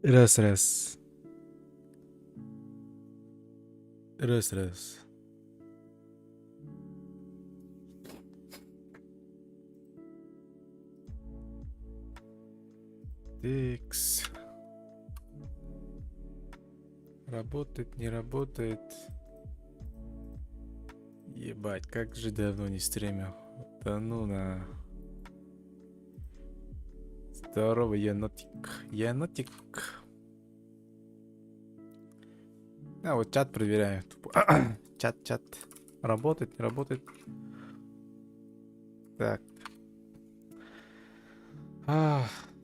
Раз, раз. Раз, раз. Текс. Работает, не работает. Ебать, как же давно не стримил. Да ну на. Здорово, енотик. Енотик. А, вот чат проверяю. Тупо. Чат. Работает, не работает. Так.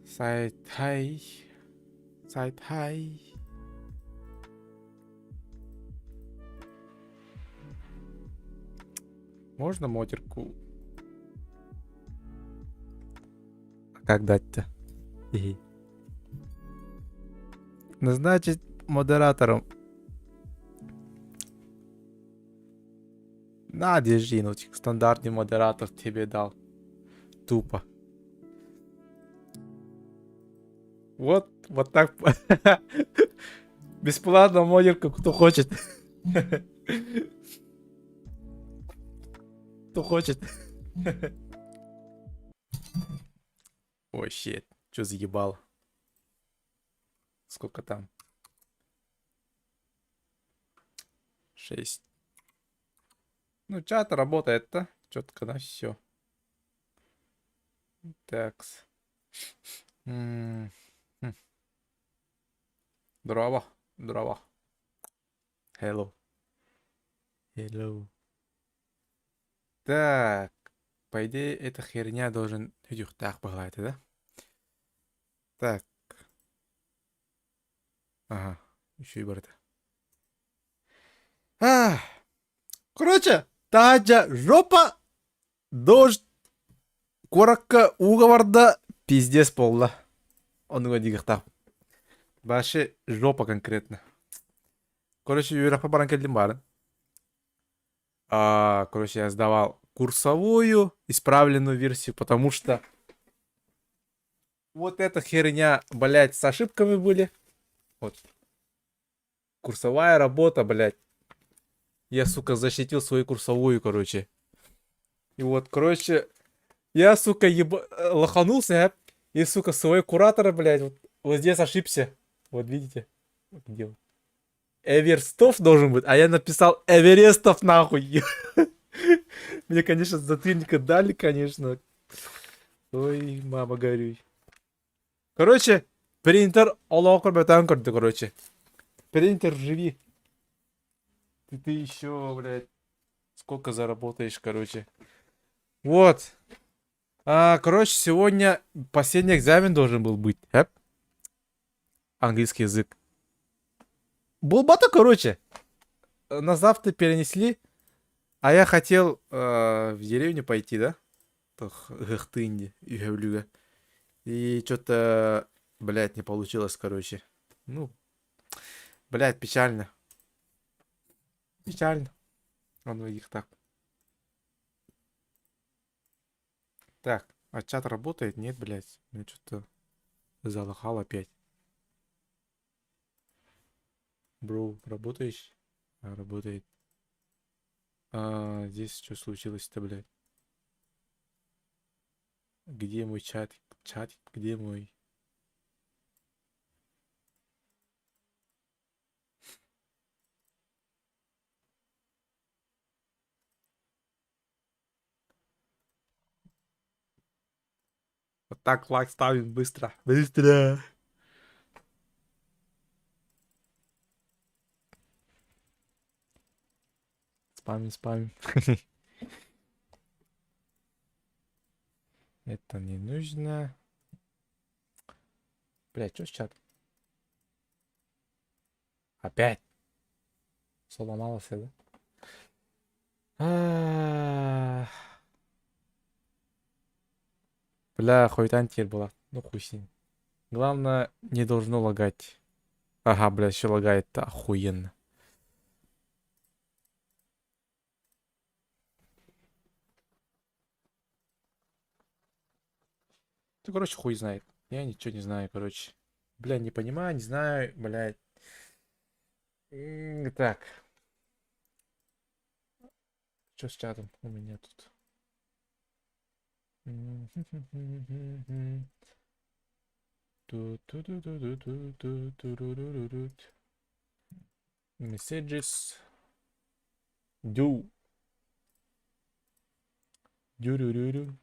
Сайт хай. Сайт хай. Можно модерку? А как дать-то? Назначить модератором. На, держи, ну, стандартный модератор тебе дал. Тупо. Вот так. Бесплатно модерку, кто хочет. Кто хочет. Ой, щит. Чё заебал? Сколько там? 6. Ну, чат работает-то. Четко, да, все. Такс. Здорово. Здорово. Hello. Hello. Так. По идее, эта херня должен... Так, погладить, да? Так. Ага. Еще и барыта. Короче, Таджа жопа, дождь, коротко уговорда, пиздец полда. Он говорит, так. Вообще жопа конкретно. Короче, Юрах по баранкельдим барын. Короче, я сдавал курсовую, исправленную версию, потому что вот эта херня, блядь, с ошибками были. Вот. Курсовая работа, блядь. Я, сука, защитил свою курсовую, короче. И вот, короче, я, сука, лоханулся, и, сука, свой куратор, блядь, вот здесь ошибся. Вот видите? Вот где он. Эверстов должен быть, а я написал Эверестов, нахуй. Мне, конечно, затыльника дали, конечно. Ой, мама, горюй. Короче, принтер олокор бетан корды, короче. Принтер, живи. Ты еще, блядь, сколько заработаешь, короче. Вот. Короче, сегодня последний экзамен должен был быть. Английский язык. Булбата, короче. На завтра перенесли. А я хотел в деревню пойти, да? Гахтынди, Югавлюга. И что-то, блядь, не получилось, короче. Ну, блядь, печально. Печально. Он их так. Так, а чат работает? Нет, блядь. Меня что-то залохал опять. Бро, работаешь? Работает. Здесь что случилось-то, блядь? Где мой чат? Чат, где мой? Вот так лайк ставим быстро. Быстро. Спамим. Это не нужно. Блядь, что с чат? Опять. Сломалось, да? Бля, хуйтан теперь была. Ну хуй с ним. Главное, не должно лагать. Ага, бля, еще лагает-то охуенно. Ты, короче, хуй знает. Я ничего не знаю, короче. Бля, не понимаю, не знаю, блядь. Так, что с чатом у меня тут? Messages. Do. Дю-рю-рю-рю.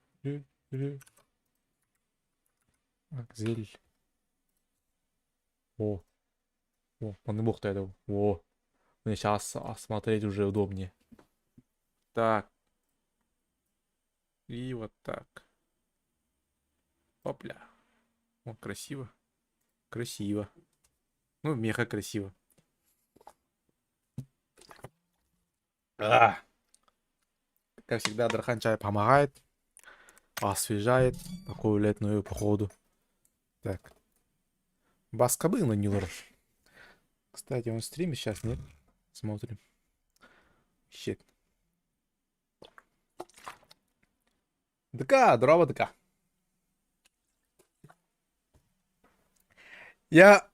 Акзель. О, он не мог этого. О, мне сейчас осмотреть уже удобнее. Так. И вот так. Опля. О, красиво. Красиво. Ну, меха красиво. Как всегда, Дархан чай помогает. Освежает. Такую летную походу. Так. Баска был на Нилор. Кстати, он стримит сейчас, нет? Смотрим. Щит. ДК, здорово, ДК. Я...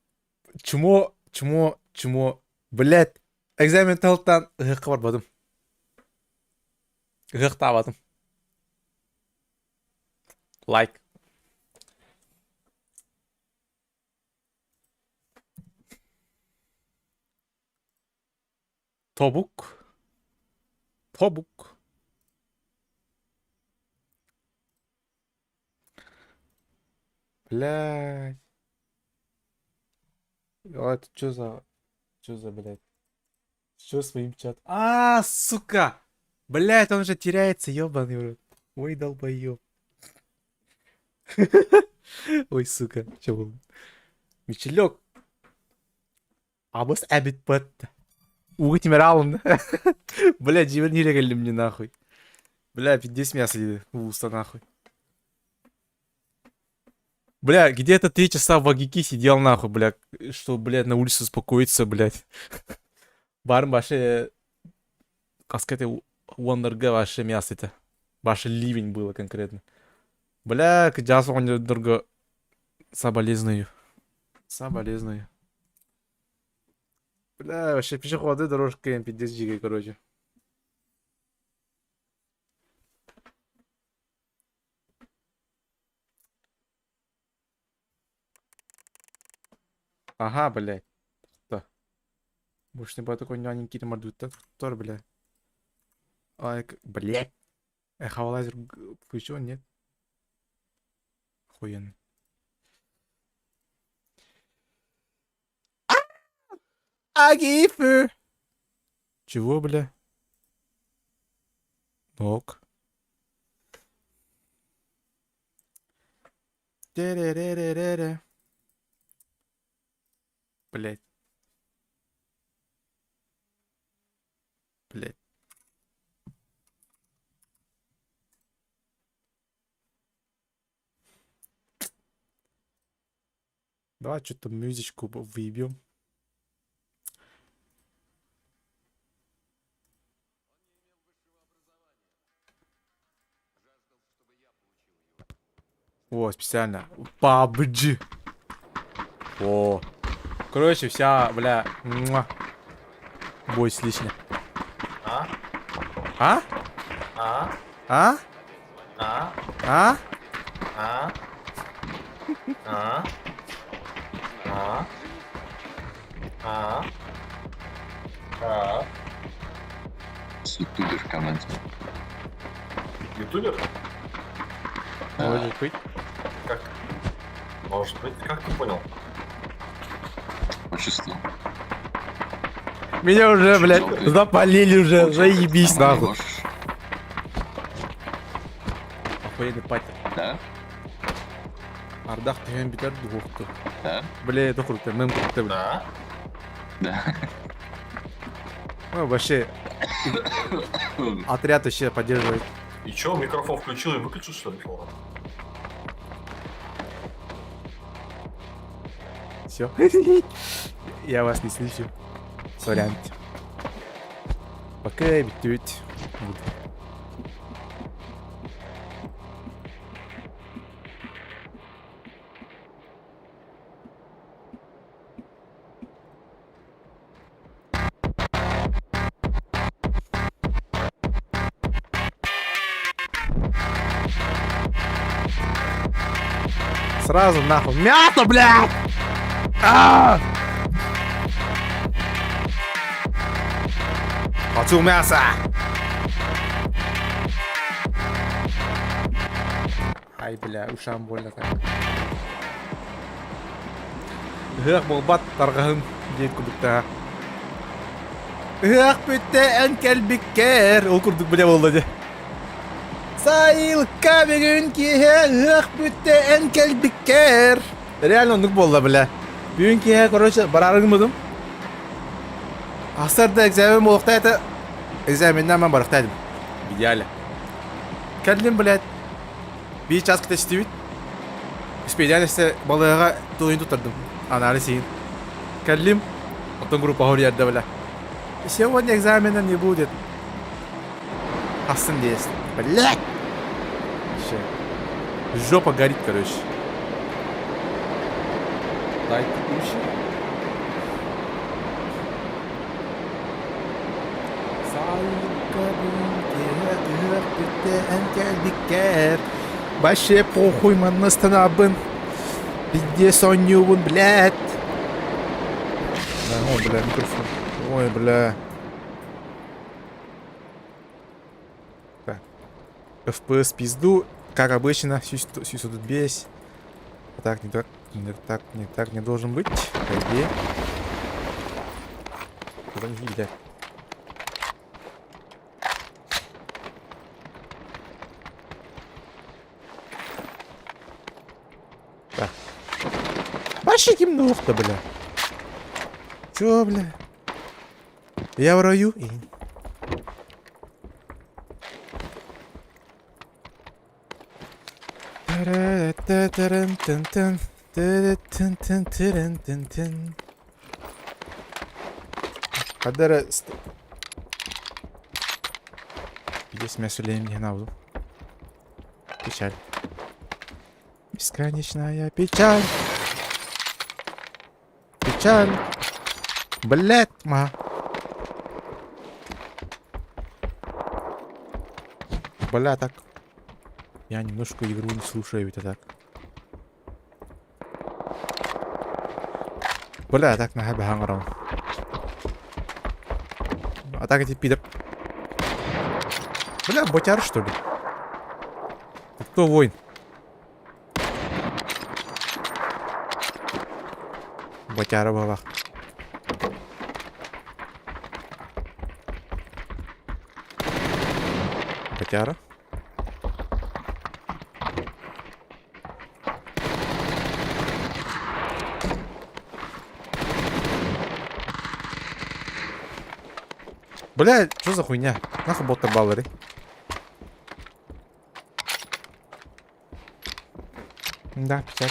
Чмо. Блять. Экзамен талтан. Гыққа барбадым. Гықтабадым. Лайк. Тобук. Блять. Это что за, блядь? Что с моим чатом? Сука! Блять, он же теряется, ёбаный в рот. Ой, долбоёб. Ой, сука. Чё было? Мичелёк. Абыс әбит бәтті. Уғы темер алын. Бля, не регали мне нахуй. Бля, 50 мяса лиды. Уста нахуй. Бля, где-то 3 часа в Агики сидел нахуй, бля. Что, блядь, на улице успокоиться, блядь. Барым ваше... Каскеты Уандерга ваше мясо-то. Ваше ливень было конкретно. Бля, сейчас он дорого... Соболезную. Бля, вообще пешеходная дорожка М50 гигой, короче. Ага, блядь. Да. Больше не было такой няненький мордут. Тор, блядь. Ай, блядь. Эхолайзер включен, нет? Охуенно. Агифы! Чего, бля? Ок. Блять. Блять. Давай что-то мюзичку выебем. О, специально. PUBG. О. Короче, вся, бля. Бойся лично. А? А? А? А? А? А? А? А? А? А? А? Ютубер в команде. Ютубер? Может быть. Как? Может быть, как ты понял? Почувствовал. Меня уже, блядь, Желтый. запалили уже. Заебись, А нахуй. можешь? Охуенный пати. Да? Ардах деген битер духту. Да? Бля, это круто, мем круто, бля. Да? Да. Ну, вообще, отряд вообще поддерживает. И чё, микрофон включил и выключил, что ли? Все. Я вас не слышу. Сорян. Пока битють. Сразу нахуй. Мясо, блядь! А! Хочу мясо! Ай, бля, ушам больно так. Гэх болбат таргахын дейт кудукта. Гэх бүтте кәлбиккер. Ол курдук бля болду де. Сайылка бүгүн кие гэх бүтте кәлбиккер. Реально ондук болду бля. Бүгүн кие, короче, барарыңмыдым. Астарда экзамен болуктайды. Экзаменден мен барыктайдым. В идеале. Келдим, блядь. Bir час кетештибит. Специалисте балыга тоюн тутардым. Анары сейин. Келдим. Отон группа хорьярда бля. Сегодня экзамена не будет. Астын дейсин. Блядь. Жопа горит, короче. Дайте уши. Вообще похуй, man настанабын. Везде сонюбын, блядь. Ой, бля, микрофон. Ой, бля. Так. FPS пизду. Как обычно, все тут бесь. Так, не так не должен быть. Пойди. Куда не видят? Так. Вообще темнух-то, бля. Чё, бля? Я в раю? Кадара... Здесь я сулеем не навду. Печаль. Бесконечная печаль. Печаль. Блять, ма. Бля, так. Я немножко игру не слушаю, это так. Бля, так на хабе ханграм. А так эти пидор. Бля, ботяр что ли? Ты кто воин? Ботяра бабах. Ботяра. Бля, что за хуйня? Нахуй бота баллеры. Да, 50.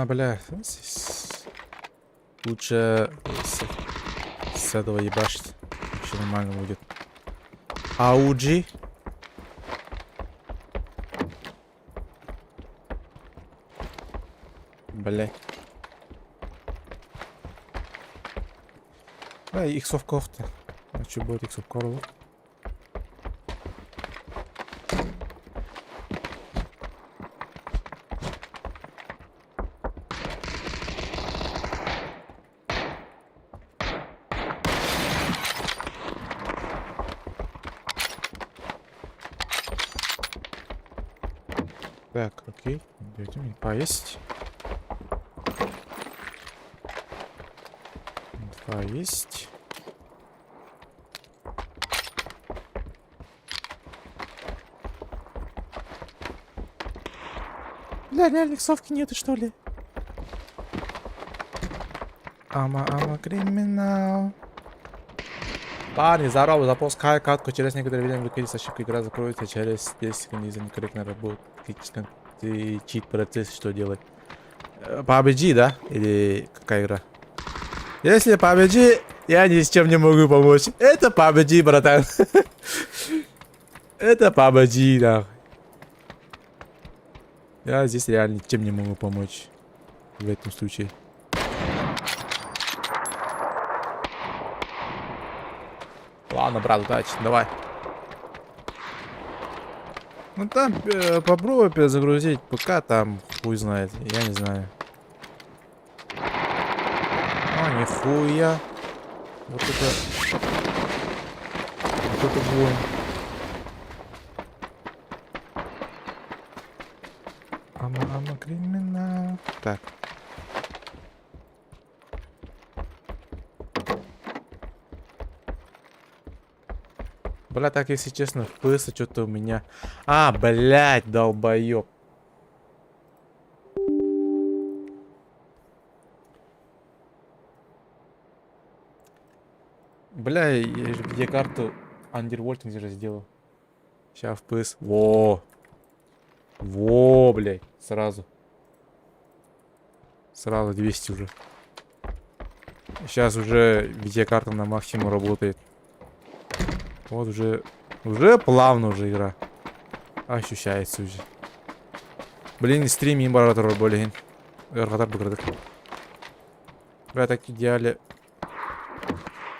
Бля. Лучше с этого ебашить. Вообще нормально будет. Ауджи. Блять. Да, иксовка-то. А что будет иксовка? Так, окей. Дайте мне поесть. Поесть. Бля, реально совки нету, что ли? Ама криминал. Парни, здорово, запускай катку. Через некоторое время выходит с ошибкой, игра закроется через 10 секунд из-за некорректной работы. Ты чит-процесс, что делать? PUBG, да? Или какая игра? Если PUBG, я ни с чем не могу помочь. Это PUBG, братан. Это PUBG, да. Я здесь реально ничем не могу помочь. В этом случае. Ладно, брат, удачи, давай. Ну там попробуй перезагрузить ПК, там хуй знает, я не знаю. А, нихуя. Вот это... Вот это вонь. Ама криминал. Так. Бля, так, если честно, FPS что-то у меня... А, блядь, долбоёб. Бля, я же видеокарту андервольтинг же сделал. Сейчас FPS. Во. Во, блядь. Сразу. Сразу 200 уже. Сейчас уже видеокарта на максимум работает. Вот уже... Уже плавно уже игра. Ощущается уже. Блин, стрим имбаратор, блин. Эргатар быградык. Бля, так идеале.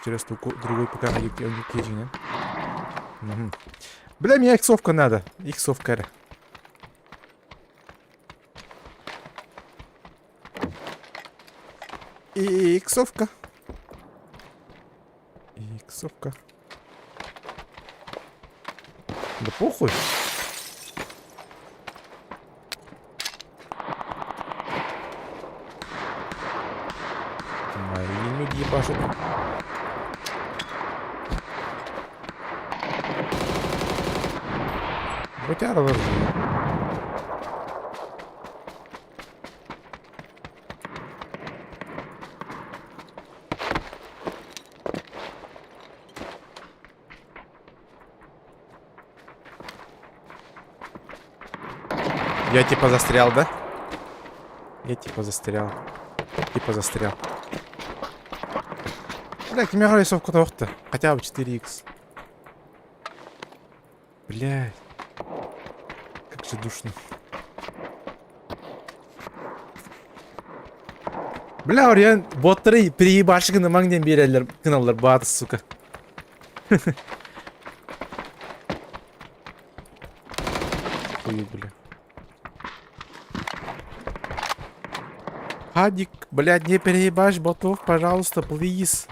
Через другой ПК на YouTube. Бля, мне иксовка надо. Иксовка. Иксовка. Иксовка. Да похуй. Мои люди ебашут. Бутяра ложу. Я типа застрял, да? Я типа застрял. Типа застрял. Бля, камера рисовку то хотя бы 4х. Блядь. Как же душно. Бля, ориян боттары приебашыгын маңден берелер кыналар батыс, сука. Хуй, бля. Хадик, блядь, не переебашь ботов, пожалуйста, плиз.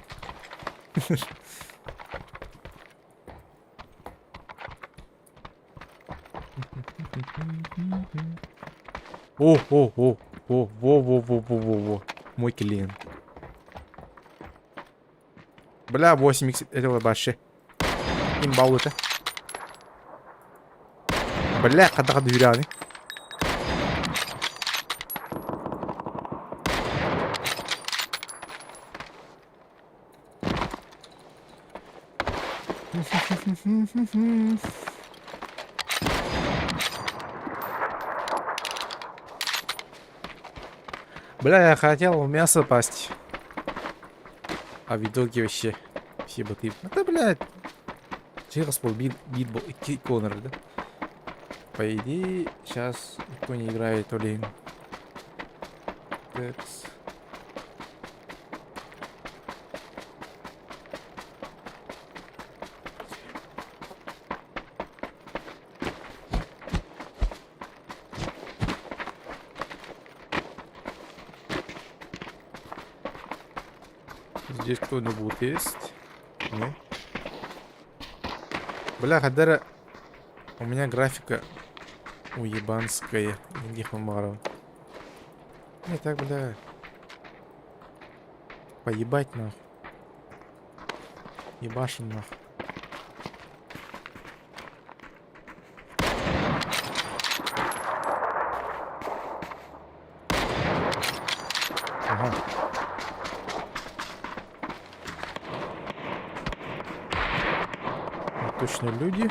Во. Мой клиент. Бля, 8х этого баши. Имбал это. Бля, когда дверяны. Бля, я хотел в мясо пасть. А в итоге вообще все боты. Это, блядь. Через битбол и коннор, да? По идее, сейчас никто не играет, блин. Текс. Здесь кто-нибудь есть? Нет? Бля, Хадера, у меня графика уебанская. Иди хумаров. Не так, бля. Поебать нахуй. Ебашим нахуй. Ага. Точно люди.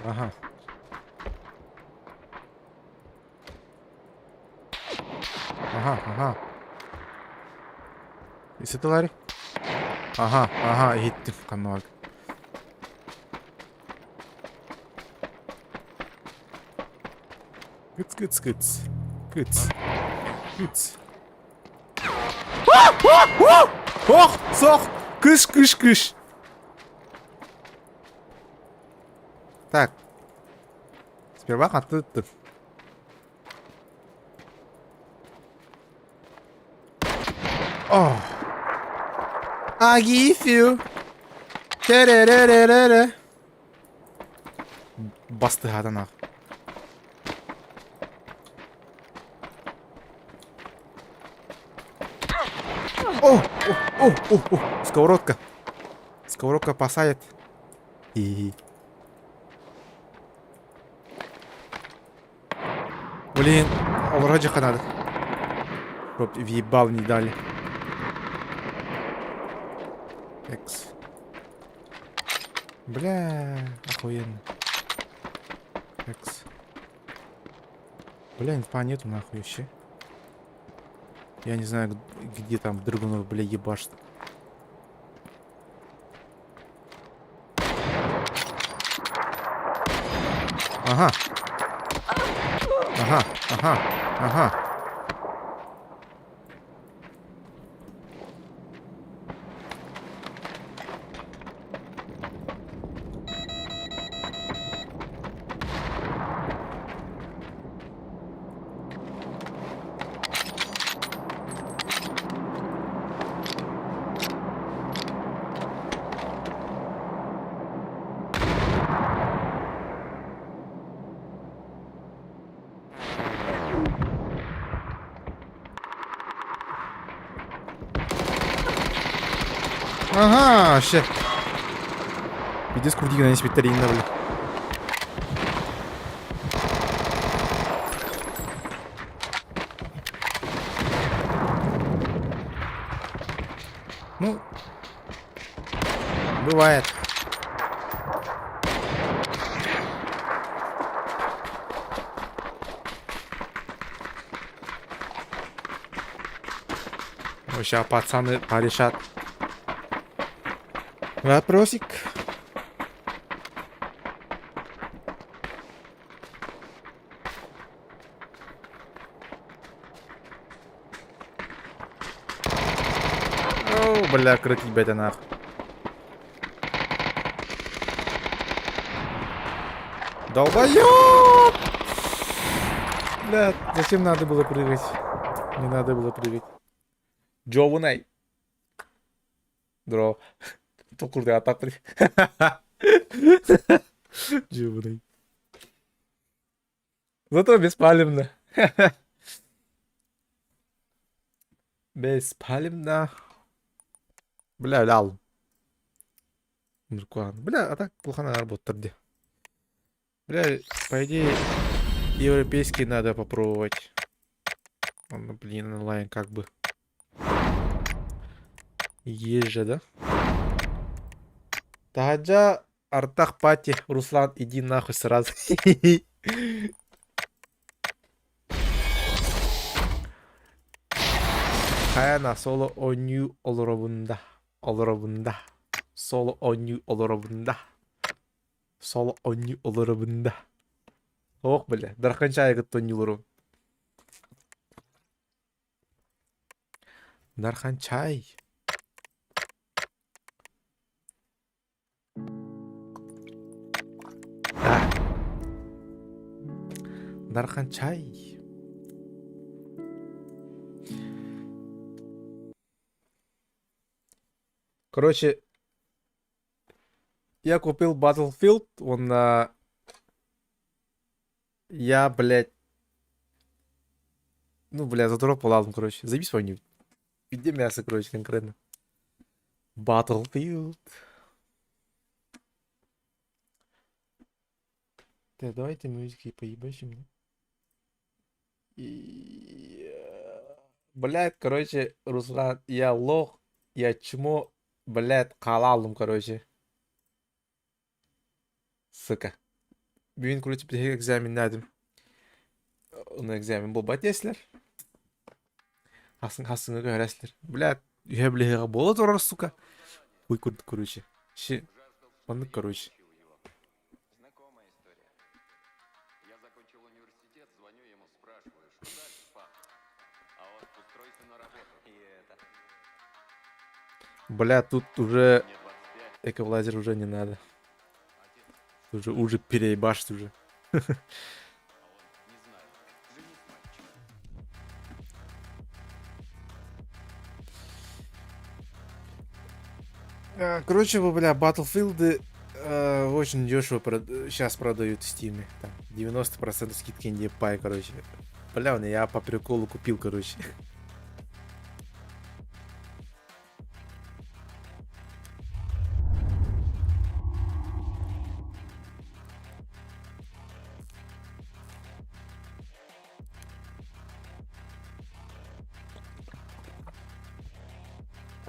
Ага. Ага. Исытылар. Ага, гиттим канал. Кыц, кыц, кыц. Кыц. Кыц. Ох, сох! Кыш, кыш, кыш. Так. Сперва отыттым. О. I give you. Теререререре. Басты гадана. О, сковородка. Сковородка посадит. И. Блин, вроде надо. Чтоб въебал не дали. Экс. Бля, охуенно. Экс. Бля, инфа нету нахуй вообще. Я не знаю, где там драгунов, бля, ебашит. Ага. Ага, ага, ага. Ага, вообще. Иди скрути на викторина, бля. Ну, бывает. Сейчас пацаны порешат вопросик. О, бля, крыть тебя нахуй. Долбоёб! Бля, зачем надо было прыгать? Не надо было прыгать. Джовунай. Дро. Токурды атапры. Джовунай. Зато беспалевно. Беспалевно. Бля, лял. Бля, а так плохо надо работать. Бля, по идее, европейский надо попробовать. Он, блин, онлайн как бы. Есть же, да? Таджа, Артах Пати, Руслан, иди нахуй сразу. Хаяна соло оню олоробунда. Олоробунда. Соло оню олоробунда. Соло оню олоробунда. Ох, бля, дарханчай гаттонюлору. Дарханчай. Дарханчай. Короче, я купил Battlefield, он на... Я, блядь... Ну, бля, задропал ладно, короче. Заебись войну. Иди мясо, короче, конкретно. Battlefield. Так, давайте музыки поебачим. Блядь, короче, Руслан, я лох, я чмо, блядь, қалалым, короче. Сука. Бүгін, короче, бір экзамен надым. Оны экзамен бұл батесілер. Хасыңа көрәсілер. Блядь, үйе білеға болады орар, сука. Ой, көрдік, короче. Ши, бандық, короче. окончил университет, звоню ему, спрашиваю, что дальше, пап? А он устройся на работу. И это. Бля, тут уже Мне 25, эковлазер уже не надо. отец, Уже переебашить уже. а он, не знаю, женись, мальчик. Короче, бля, Battlefield очень дешево сейчас продают в Steam. Там 90% скидки не пай, короче. Бля, я по приколу купил, короче.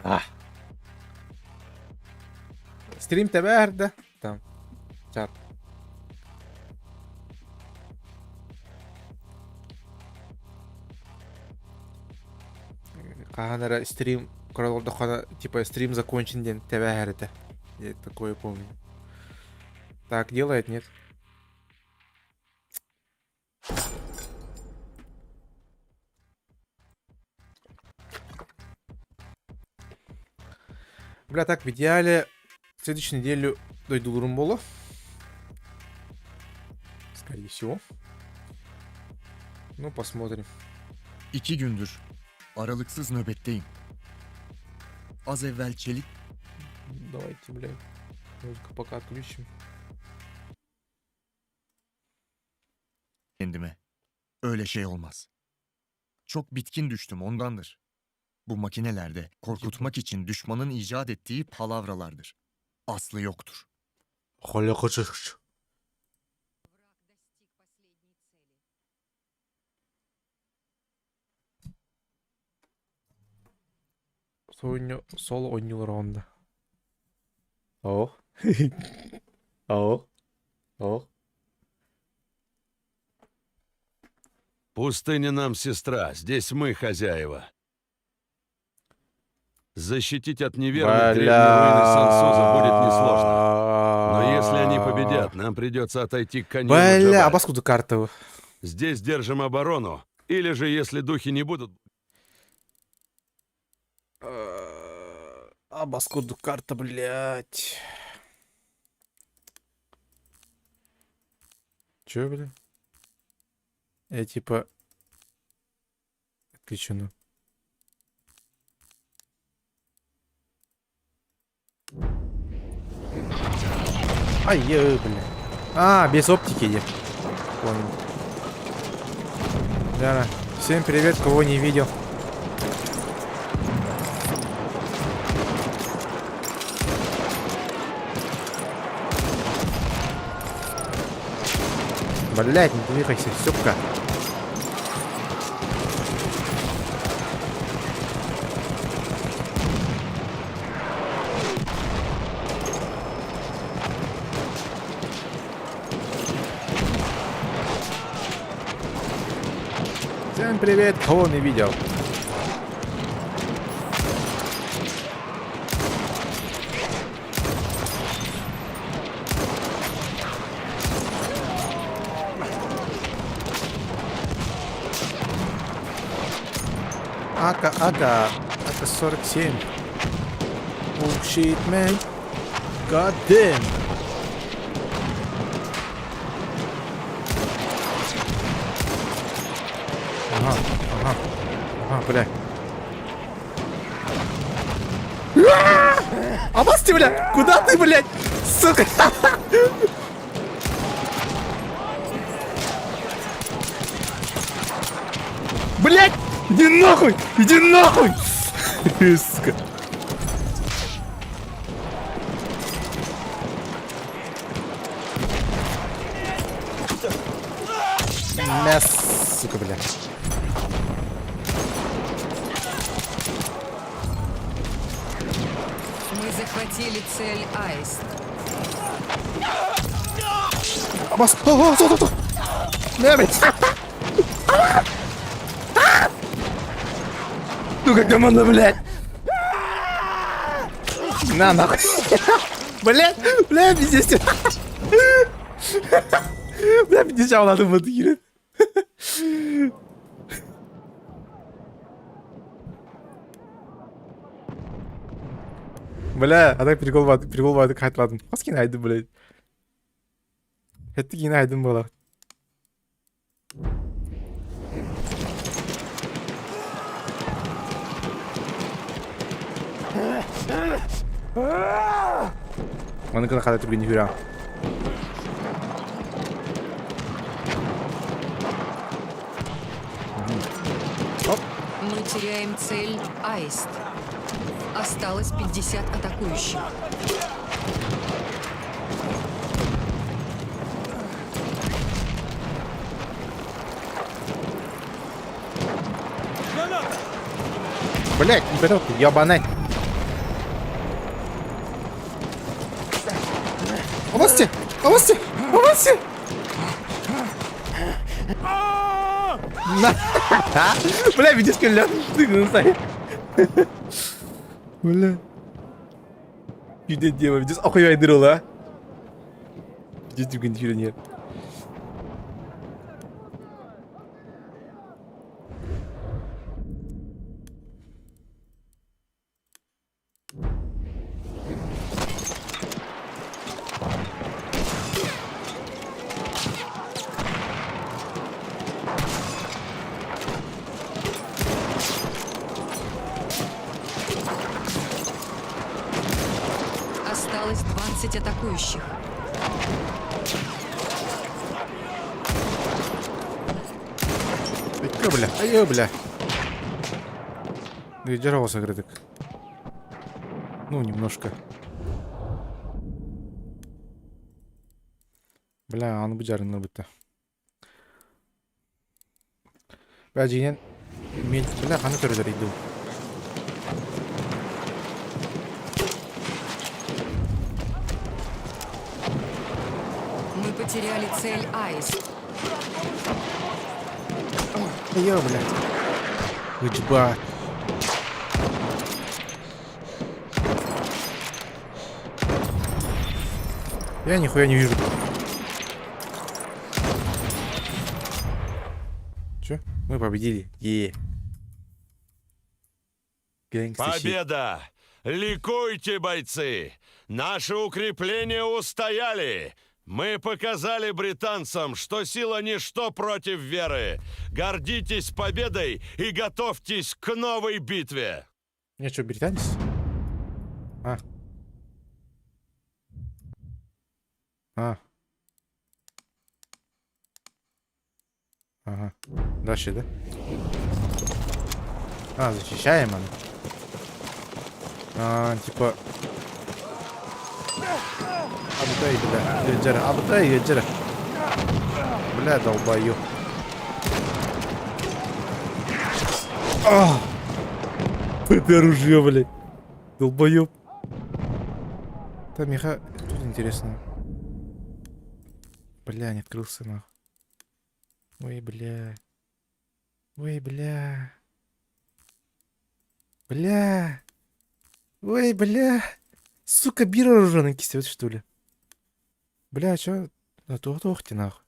А. Стрім тебе де? Там. Чат. Каганера стрим, когда типа стрим закончен день, тебя это. Я такое помню. Так, делает, нет? Бля, так, в идеале в следующую неделю дойду до Румбола. Скорее всего. Ну, посмотрим. 2 gündür aralıksız nöbetteyim. Az evvel çelik Давайте, блядь. Музыку пока отключим. kendime. Öyle şey olmaz. Çok bitkin düştüm ondandır. Bu makinelerde korkutmak için düşmanın icat ettiği palavralardır. Aslı yoktur. Холя хочешь. Соло ойнил раунда. О. О. О. Пустыня нам сестра, здесь мы хозяева. Защитить от неверных древние руины Сансуза будет несложно. Но если они победят, нам придется отойти к каньону Бля, а Джабаль. паскуду карту. Здесь держим оборону. Или же, если духи не будут... А паскуду карта, блядь. Чё, бля? Я типа... Отключено. Ай, бля. А, без оптики я. Понял. Да, всем привет, кого не видел. Блять, не двигайся, сука. Всем привет, кого не видел. Ака 47. Oh shit, man. God damn. Ага, бля. Обости, бля! Куда ты, блядь? Сука! Блядь! Иди нахуй! Иди нахуй! Сука. Мяс, сука, блядь. Мы захватили цель Аист. Абас! О, сто! На, блядь! Ну как команда, блядь! На, нахуй! Блядь! Блядь, пиздец! Бля, не жауладым буду келеді. Бля, ада прикол барды қайтладым. Қас кейін айдым, блядь. Әтті кейін айдым бала. Оны кіні қада түрген нифига. Мы теряем цель Аист. Осталось 50 атакующих. Блядь, вперед, ебанать. Авасти! Авасти! Авасти! Бля, видишь, как ляд стыгнулся. Бля. Видишь, дева, видишь, охуевай дырла. Видишь, ты ничего нет. Осталось 20 атакующих. Бля, ай, бля. Держался, грядок. Ну, немножко. Бля, аны быжарына бітті. Бля, жегенен... Мен... Бля, қаны көрдер еді. Мы потеряли цель Аист. Ё, бля. Выджба. Я нихуя не вижу. Чё? Мы победили. Победа! Ликуйте, бойцы! Наши укрепления устояли! Мы показали британцам, что сила ничто против веры. Гордитесь победой и готовьтесь к новой битве. Я что, британец? А. Ага. Дальше, да? Защищаем он. Типа... Абдай, бля, Еджера, Абдай, Еджера. Бля, долбою. Это оружие, блядь. Долбоёб. Там меха... Тут интересно. Бля, не открылся, нахуй. Ой, бля. Ой, бля. Бля. Ой, бля. Сука, бира оружейный кистет, что ли? Бля, чё? Да тух ты нахуй.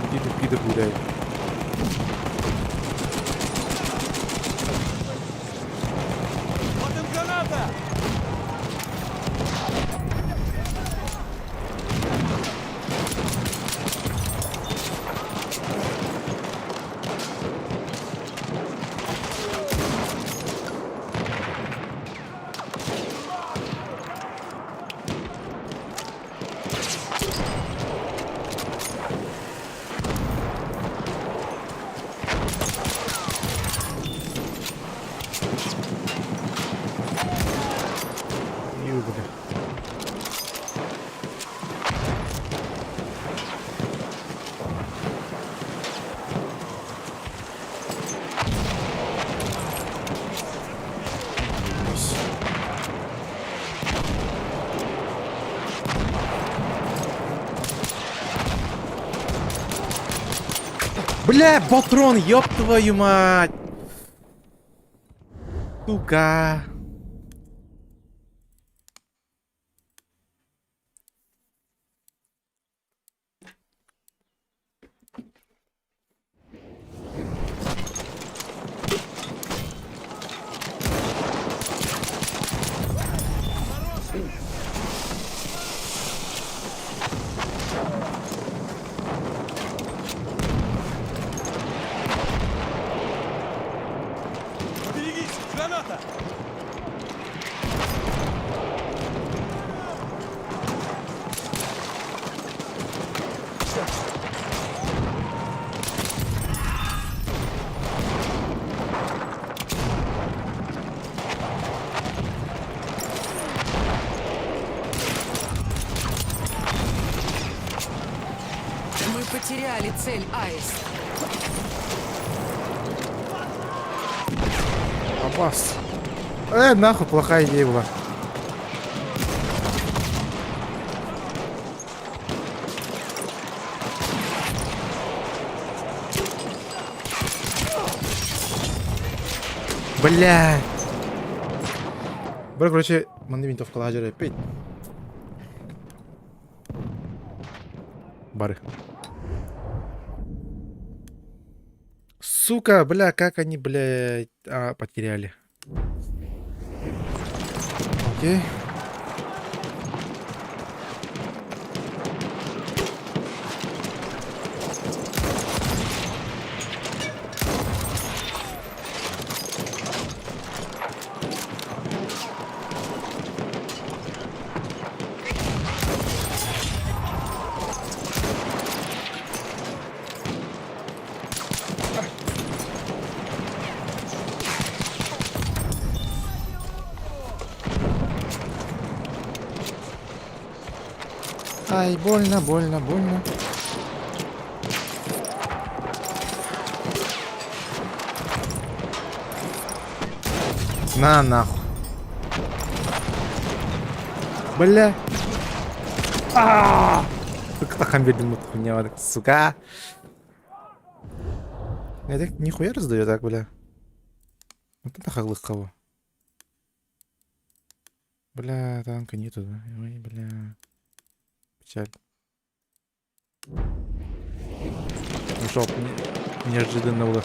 Иди ты, пидор, гуляй. Бля, патрон, ёб твою мать! Сука! потеряли цель Аист. Аббас. Нахуй, плохая идея была. Бля. Бір, короче, мындай винтовкалар жарайппайт. Бары. Сука, бля, как они, блядь, потеряли. Окей. Ай, больно, больно, больно. На нахуй. Бля. Кто бердім хуйня, вот, сука. Я так нихуя раздаю так, бля. Вот это хаглых кого. Бля, танка нету, да? Ой, бля. Печаль. Ну шо, неожиданно было.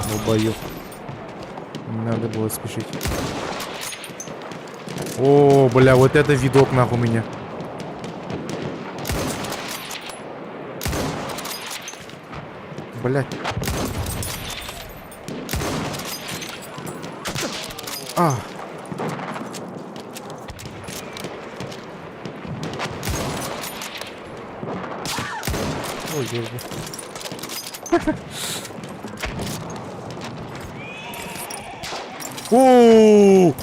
Долбоёб. Не надо было спешить. О, бля, вот это видок нахуй у меня. Блядь. Ой, ёбу. О!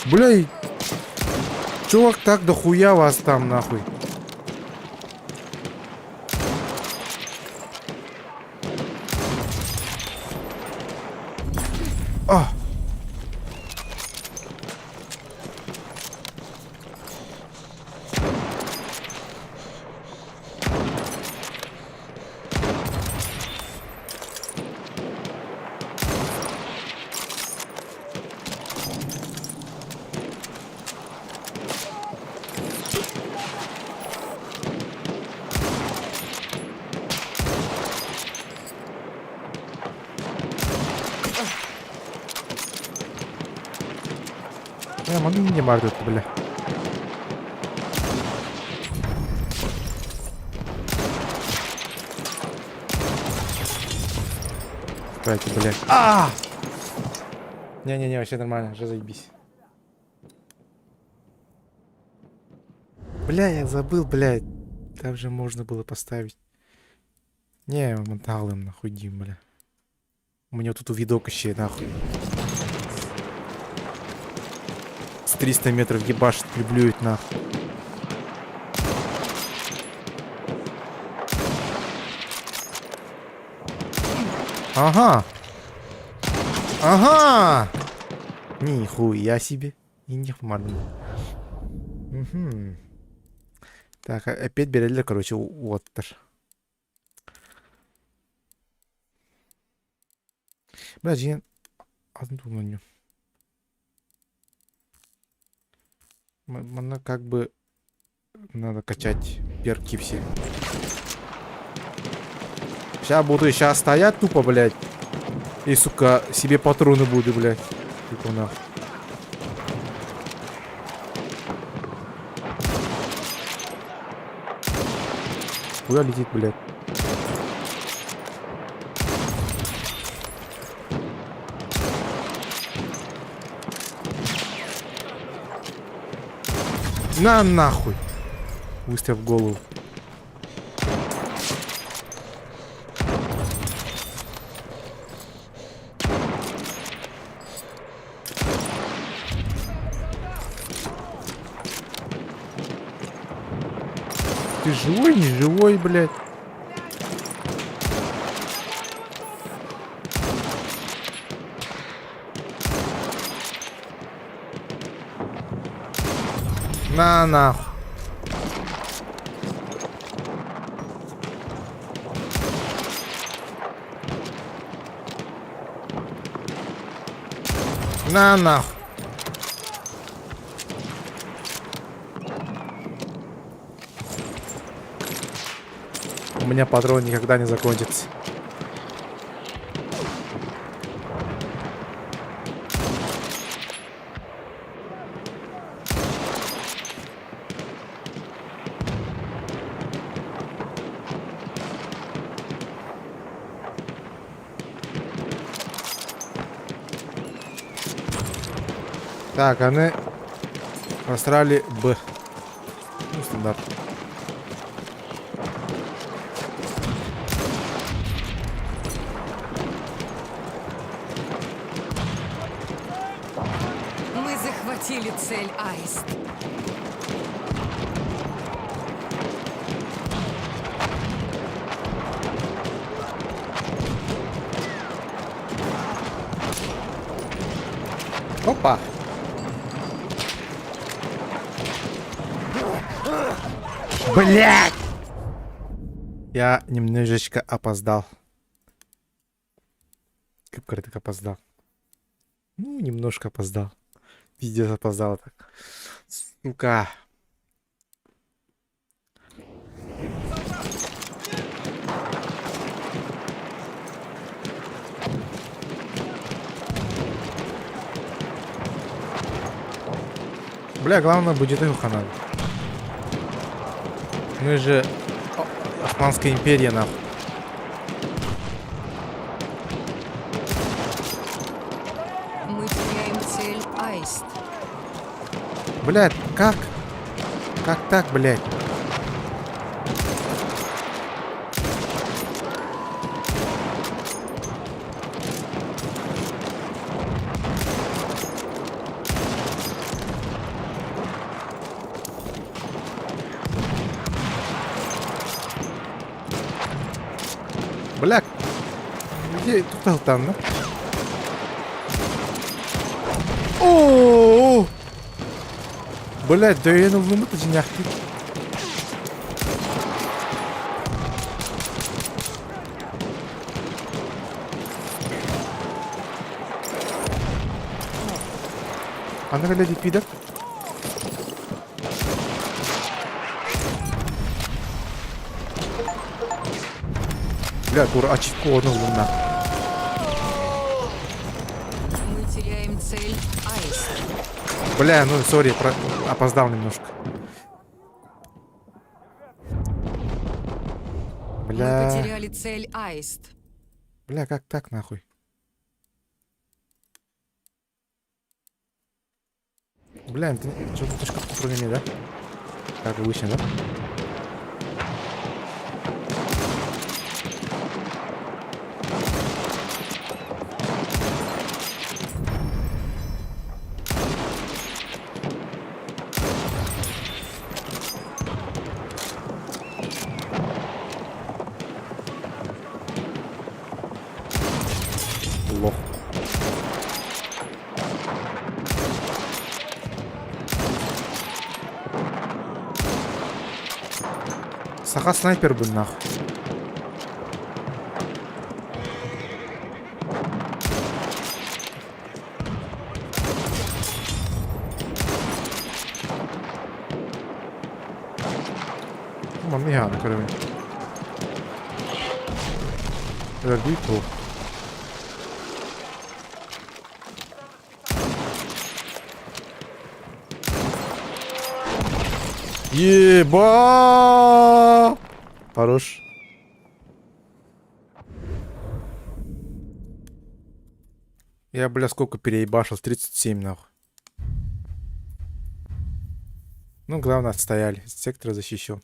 Бля, чувак, так дохуя вас там нахуй. Я могу не мордать, бля. Кстати, бля. Не-не-не, вообще нормально, уже заебись. Бля, я забыл, блядь. Там же можно было поставить. Не, моталым нахуй, Дим, бля. У меня тут видок еще, нахуй. С 300 метров ебашит, люблю это нахуй. Ага. Ага. Нихуя себе. И нихмарно. Угу. Так, опять берели, короче, вот. Бля, я одну думаю. Она как бы надо качать перки все. Сейчас стоять тупо, блядь. И, сука, себе патроны буду, блядь. Типа нахуй. Куда летит, блядь? На нахуй. Выстрел в голову. Ты живой, не живой, блядь? На нахуй. На нахуй. У меня патрон никогда не закончится. Так, они просрали Б. Ну, стандарт. Мы захватили цель Аист. Опа. Блять! Я немножечко опоздал. Как так опоздал? Ну, немножко опоздал. Пиздец, опоздал так. Сука. Бля, главное будет их надо. Мы же Османская империя, нахуй. Мы теряем цель Аист. Блядь, как? Как так, блядь? Бля, где тут там, да? О, блядь, да я на вымыто няхти. Она глядит пидор. Бля, дура, очко, ну луна. Мы теряем цель Аист. Бля, ну сори, опоздал немножко. Мы Бля, потеряли цель Аист. бля, как так нахуй? Бля, ты что-то точка патронами, да? Как обычно, да? Лох. Саха снайпер был нахуй. Mamma mia, ancora me. Verdito. Еба! Хорош. Я, бля, сколько переебашил? 37, нахуй. Ну, главное, отстояли. Сектор защищен.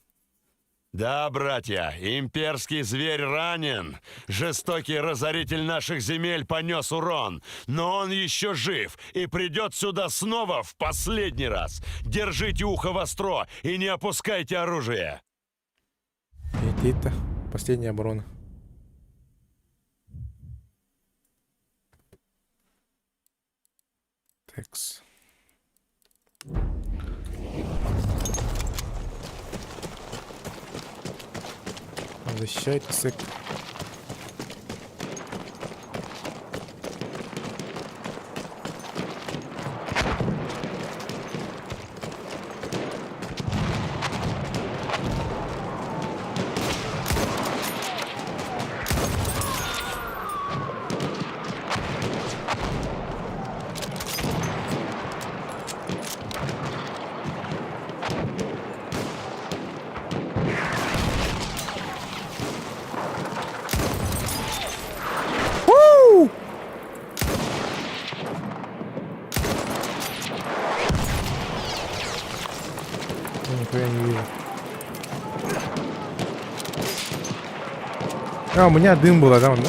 Да, братья, имперский зверь ранен. Жестокий разоритель наших земель понес урон. Но он еще жив и придет сюда снова в последний раз. Держите ухо востро и не опускайте оружие. какие-то. Последняя оборона. Такс. Защищайте сек. Я нихуя не вижу. А, у меня дым был, да, он, да?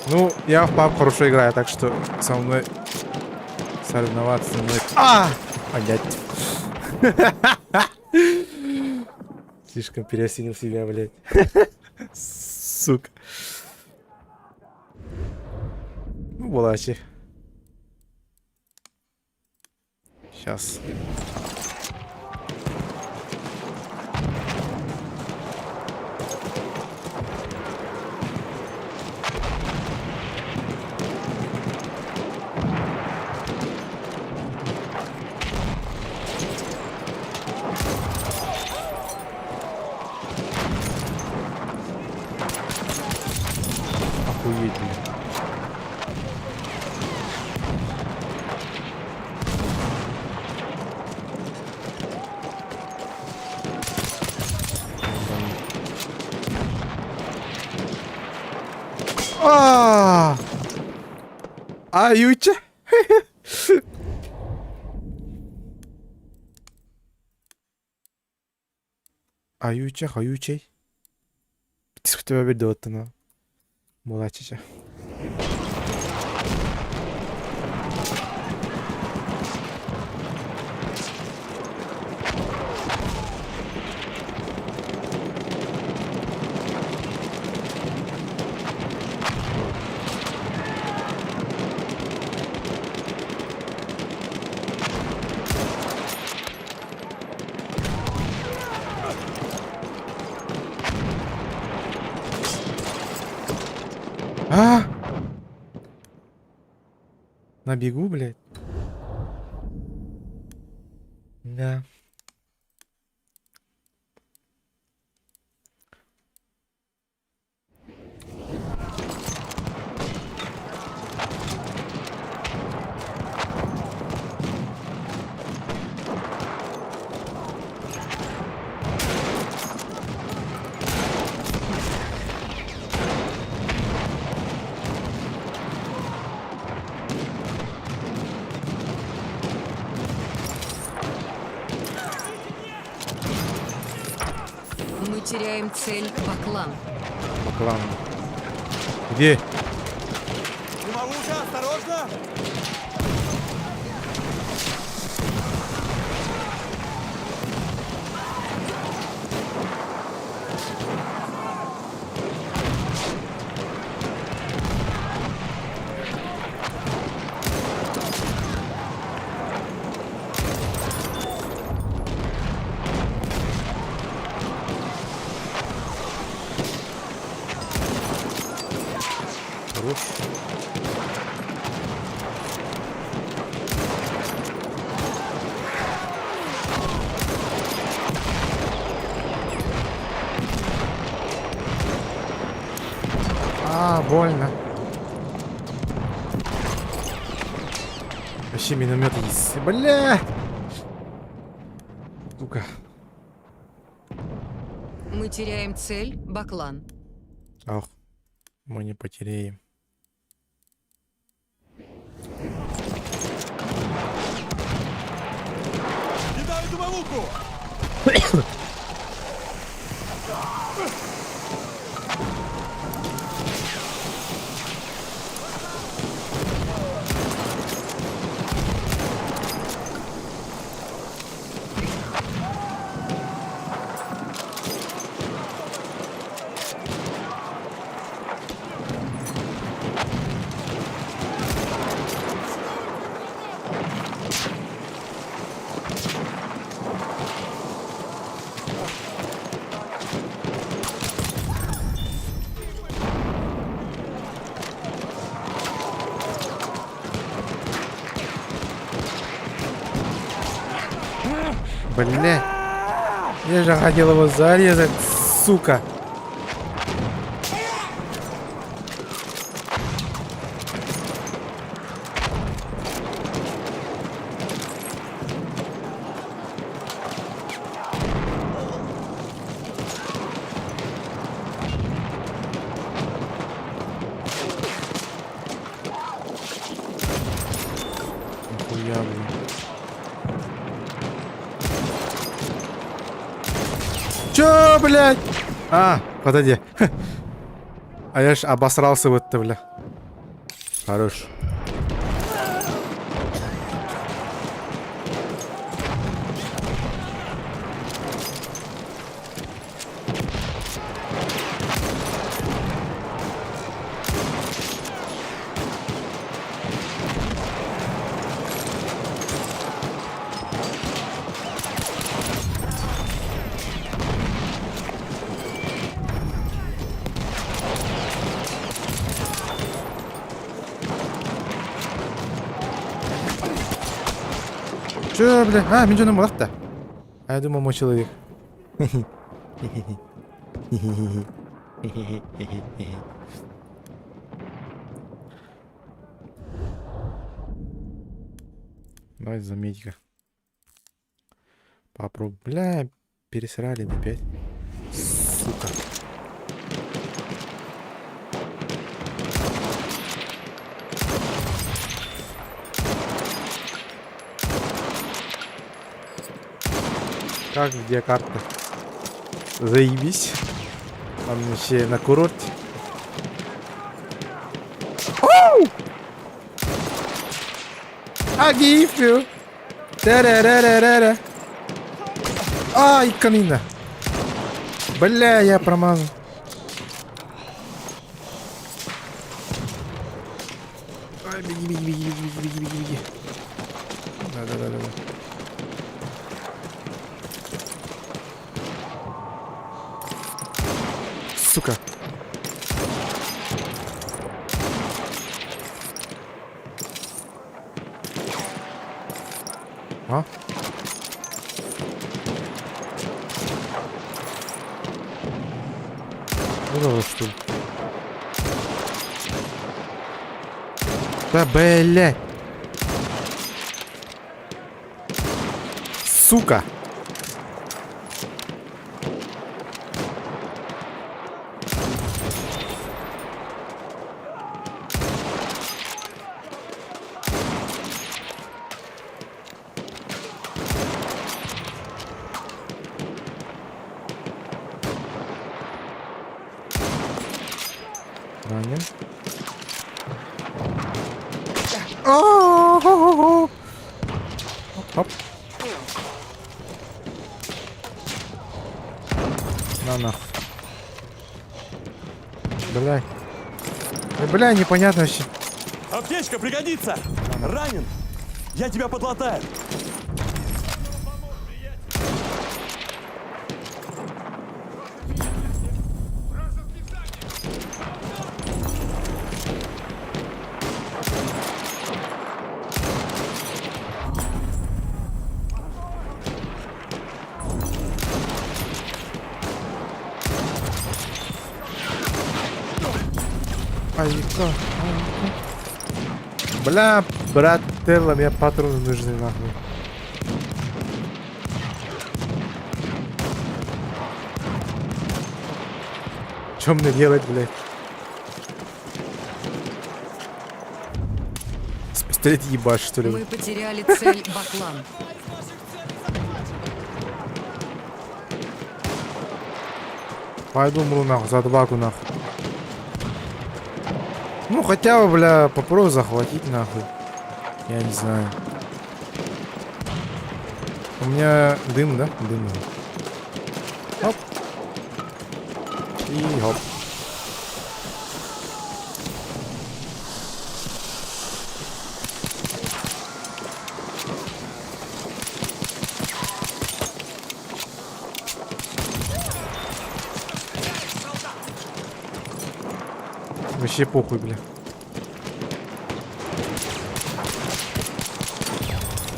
Ну, я в паб хорошо играю, так что со мной соревноваться со мной... Блять. Слишком переоценил себя, блядь. Сука. Ну, Булачи. Сейчас. Охуеть, блядь. Аютя. Аютя, аютей. Тебе бедотно. Булачича. На бегу, блядь. Да. Мы теряем цель Баклан. Баклан. Где? Хорош. Больно. Вообще миномет есть. Бля! Сука. Мы теряем цель Баклан. Ах, мы не потеряем. Кидаю дымовуку! Бля. Я же хотел его зарезать, сука. Нихуя, блин. Чё, блядь? А, подожди. А я ж обосрался в это, бля. Хорош. Чё, бля? А, мен жөнім болақ та. А я думал, мой человек. Давай заметь-ка. Попробуй. Бля, пересрали опять. Сука. Как, где карта? Заебись. Он еще на курорте. Оу! I give you. Та-ра-ра-ра-ра-ра. Ай, камина. Бля, я промазал. Ай, беги, беги, беги, беги, беги, беги, беги. Да. Сука. А? Ну, что ли? Да, блядь. Сука. Ранен. О-о-о-о-о. Оп. На. Бля. Бля, непонятно вообще. Аптечка пригодится! Ранен! Я тебя подлатаю! Айка. Бля, брат, Телла, мне патроны нужны, нахуй. Что мне делать, блядь? С пистолета ебашь, что ли? Мы потеряли цель Баклан. Пойду умру нахуй, за двагу нахуй. Ну хотя бы, бля, попробуй захватить нахуй. Я не знаю. У меня дым, да? Дым. Оп. И хоп. Вообще похуй, бля.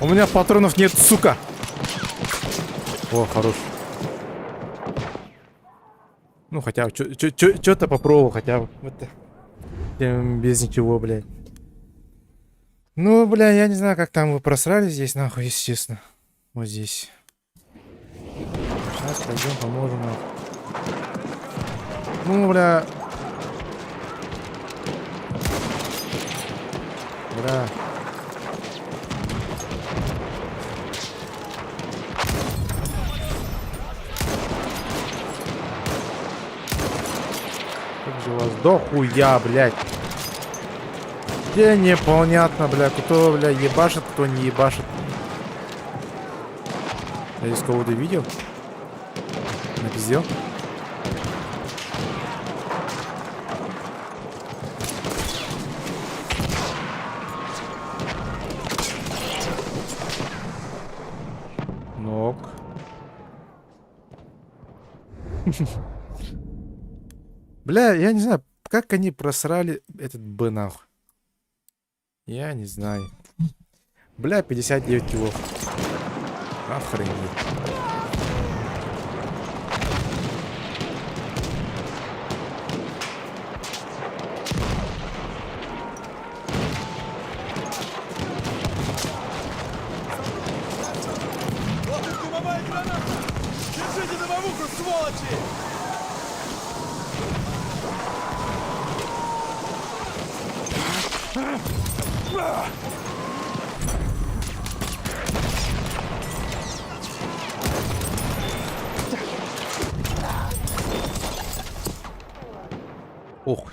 У меня патронов нет, сука. О, хорош. Ну, хотя бы, что-то попробовал, хотя бы. Это, без ничего, блядь. Ну, бля, я не знаю, как там вы просрали здесь, нахуй, если честно. Вот здесь. Сейчас пойдем, поможем, нахуй. Ну, бля. Бля. Как же у вас дохуя, блядь. Где непонятно, бля, кто, бля, ебашит, кто не ебашит. Я здесь кого-то видел? Напиздел? Ног. Бля, я не знаю, как они просрали этот Б нахуй. Я не знаю. Бля, 59 килов. Охренеть. Вот и дымовая граната! Держите дымовуху, сволочи! Ох.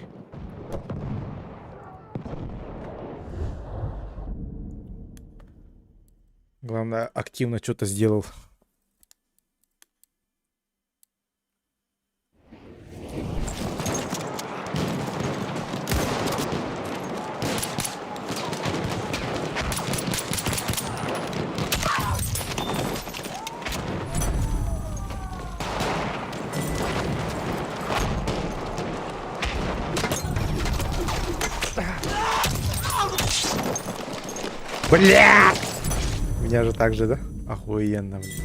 Главное, активно что-то сделал. Бля! Меня же так же, да? Охуенно, блин.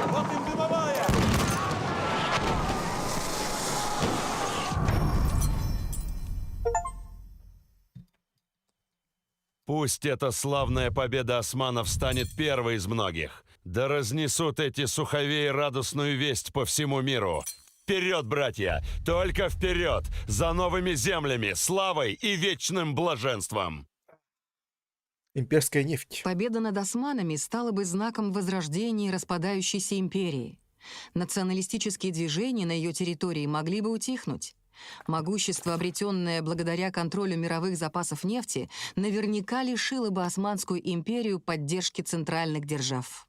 Вот им дымовая! Пусть эта славная победа османов станет первой из многих. Да разнесут эти суховеи радостную весть по всему миру. Вперед, братья! Только вперед! За новыми землями, славой и вечным блаженством! Имперская нефть. Победа над османами стала бы знаком возрождения распадающейся империи. Националистические движения на ее территории могли бы утихнуть. Могущество, обретенное благодаря контролю мировых запасов нефти, наверняка лишило бы Османскую империю поддержки центральных держав.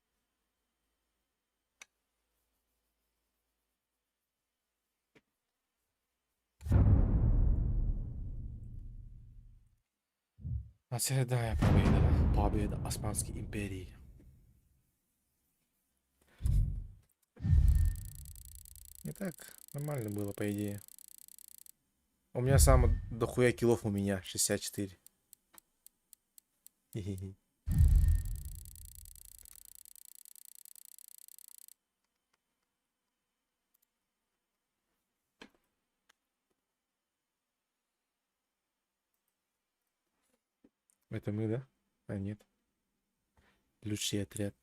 Очередная победа. Победа Османской империи. Не так нормально было, по идее. У меня самое дохуя киллов у меня 64. Хе-хе-хе. Это мы, да? А нет. Лучший отряд.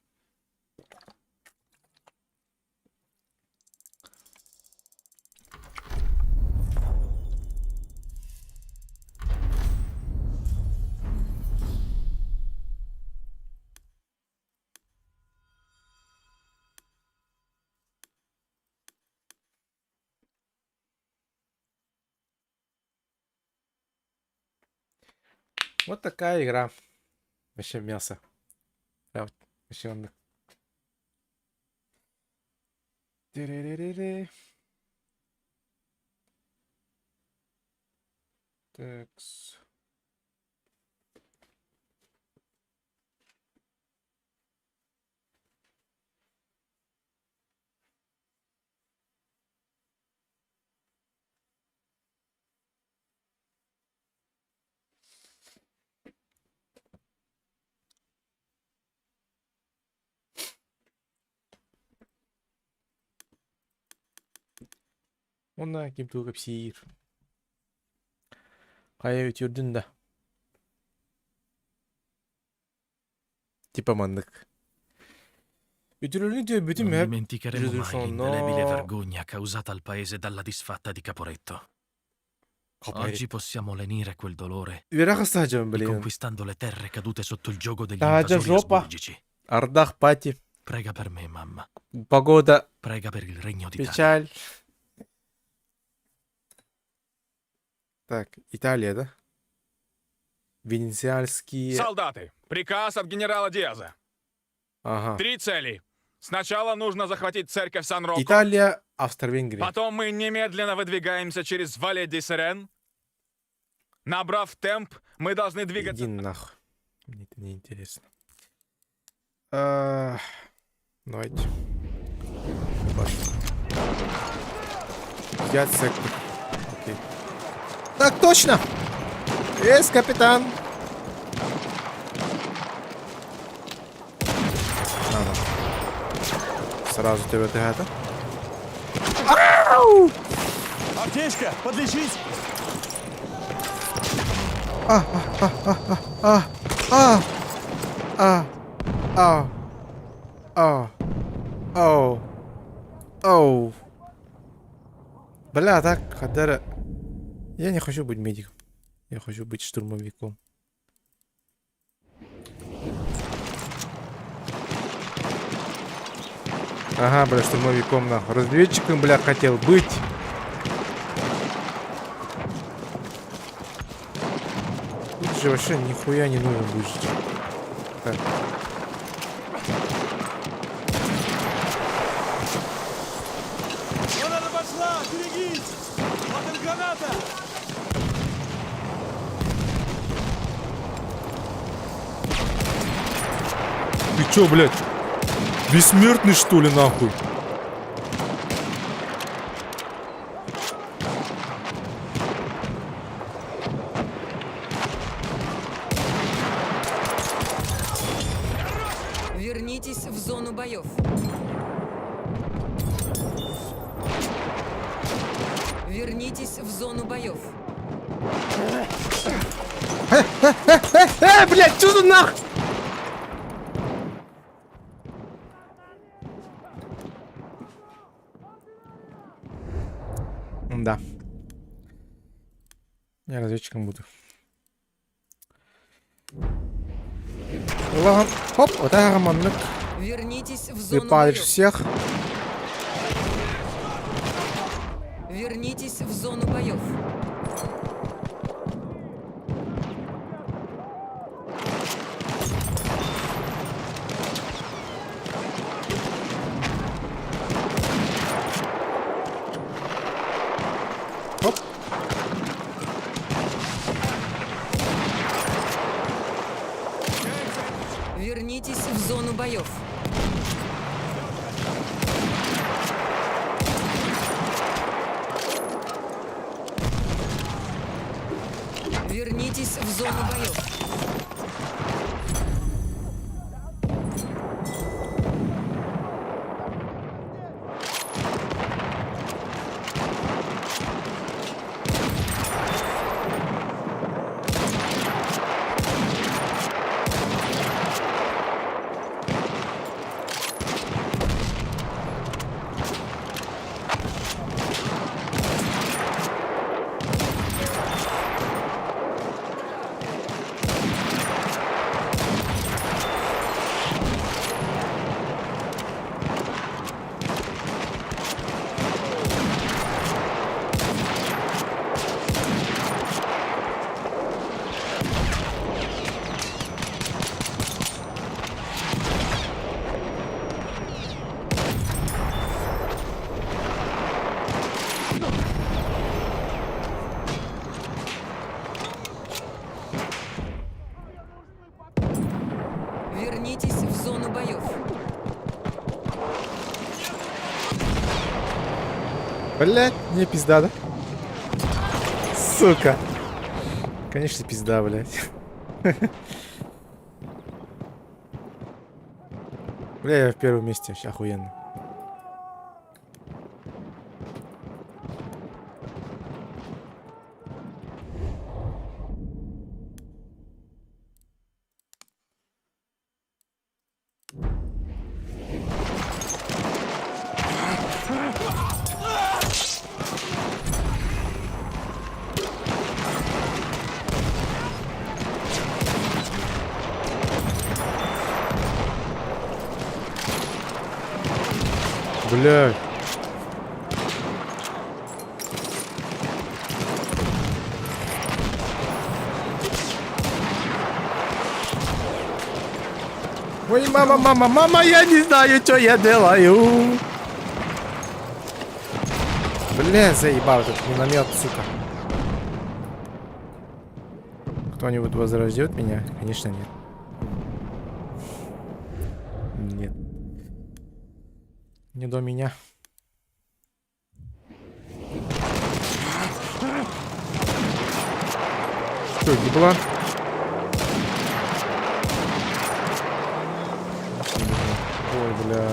Вот такая игра. Вообще мясо. Прям вообще он. Тиририрiri. Такс. Ona kim tuğup sihir. Kaya ütürdün de. Tipamandık. Ütürülü diyor bütün Non hep dimenticheremo Gesù mai sono- l'indelebile vergogna causata al paese dalla disfatta di Caporetto. kapayı. Oggi possiamo lenire quel dolore, Vera kıstacağım bile. riconquistando le terre cadute sotto il giogo degli Dai, già invasori troppa. asburgici. Ардах, пати, Prega per me, mamma. погода, Prega per il regno d'Italia. печаль. Так, Италия, да? Венецианские... Солдаты, приказ от генерала Диаза. Ага. 3 цели. Сначала нужно захватить церковь Сан-Роко. Италия, Австро-Венгрия. Потом мы немедленно выдвигаемся через Вале-ди-Серен. Набрав темп, мы должны двигаться... Иди нахуй. Мне это не интересно. Давайте. Пошли. Взять сектор. Окей. Так точно! Есть, капитан! Ага. Сразу тебя это. Аптечка, подлечись! Оу. Бля, так, Хадера. Я не хочу быть медиком. Я хочу быть штурмовиком. Ага, бля, штурмовиком, нахуй. Разведчиком, бля, хотел быть. Тут же вообще нихуя не нужно будет. Так. Вон она пошла! Берегись! Вот он граната! Ты чё, блядь? Бессмертный, что ли, нахуй? Вернитесь в зону боев. Вернитесь в зону боев. Блядь, что за нах? Да. Я разведчиком буду. Ладно. Хоп, вот это гаманок. Вернитесь в зону Выпалишь боев. всех. Вернитесь в зону боев. Хоп. Вернитесь в зону боев. Вернитесь в зону боев. Вернитесь в зону боев. Блять, мне пизда, да? Сука. Конечно, пизда, блять. Бля, я в первом месте, вообще охуенно. Блядь. Ой, мама, я не знаю, что я делаю. Бля, заебал этот миномет, сука. Кто-нибудь возрождет меня? Конечно, нет. Нет. Не до меня. Что, еблан? Ой, бля.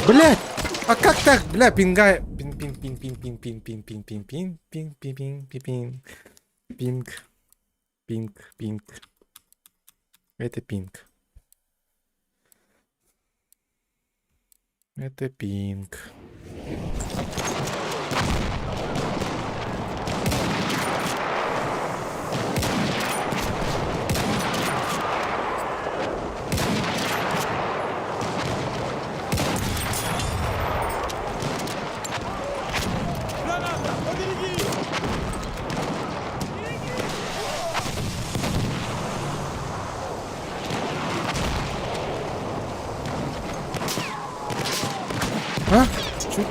Блядь! А как так? Бля, пингай. Пинг. Это пинг. Это пинг. Граната! Побереги! А? Чё?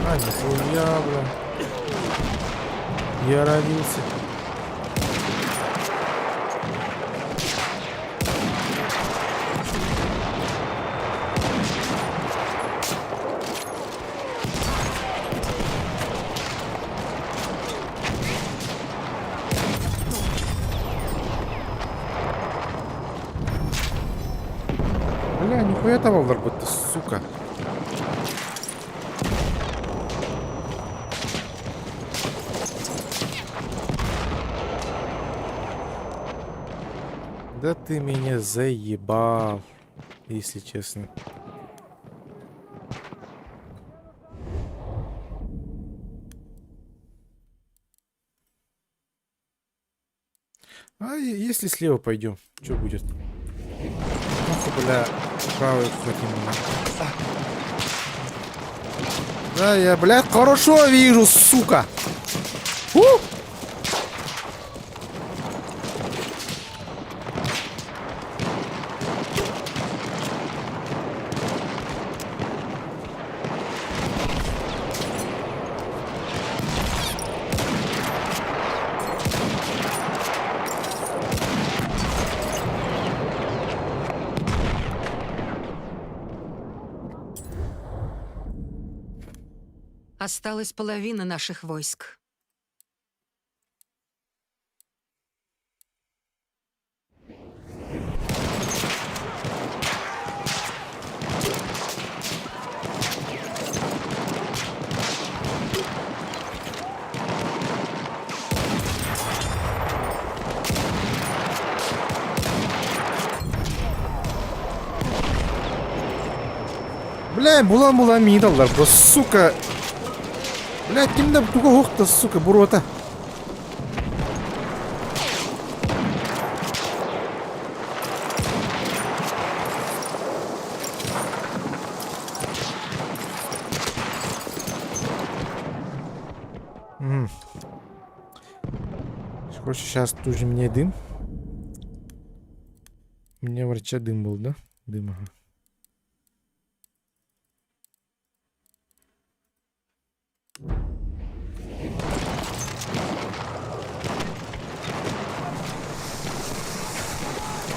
А, нихуя, бля. Я родился. Бля, нихуя того работа, сука. Да ты меня заебал, если честно. А если слева пойдем, что будет? Нахуй, бля, правый хотим. Да, я, бля, хорошо вижу, сука. Осталась половина наших войск. Бля, булан мені далдар, бро, сука. Бля, кимде туга хоқты, сука, бурота. Короче, сейчас тоже мне дым. У меня врача дым был, да? Дым, ага.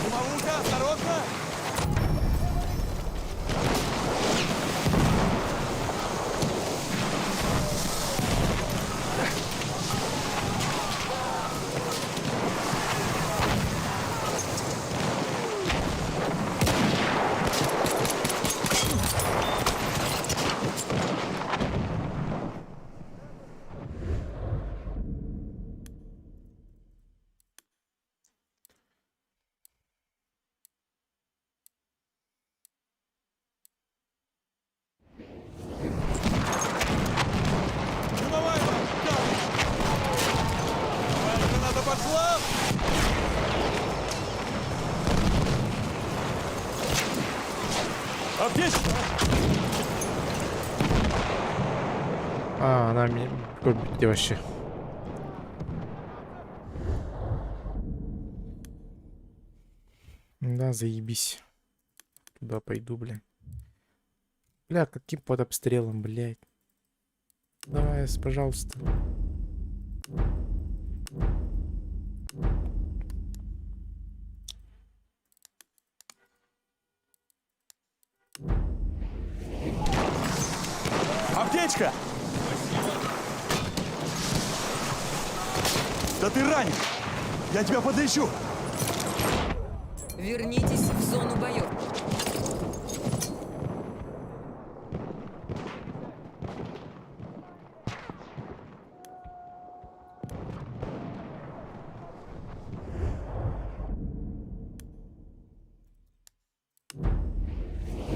Дымовуха, осторожно! Дымовая волна! Дымовая граната пошла! Аптечка! А, она мне... Где вообще? Да, заебись. Туда пойду, бля. Бля, каким под обстрелом, блядь. Давай, пожалуйста. Аптечка! Да ты ранен! Я тебя подлечу! Вернитесь в зону боев.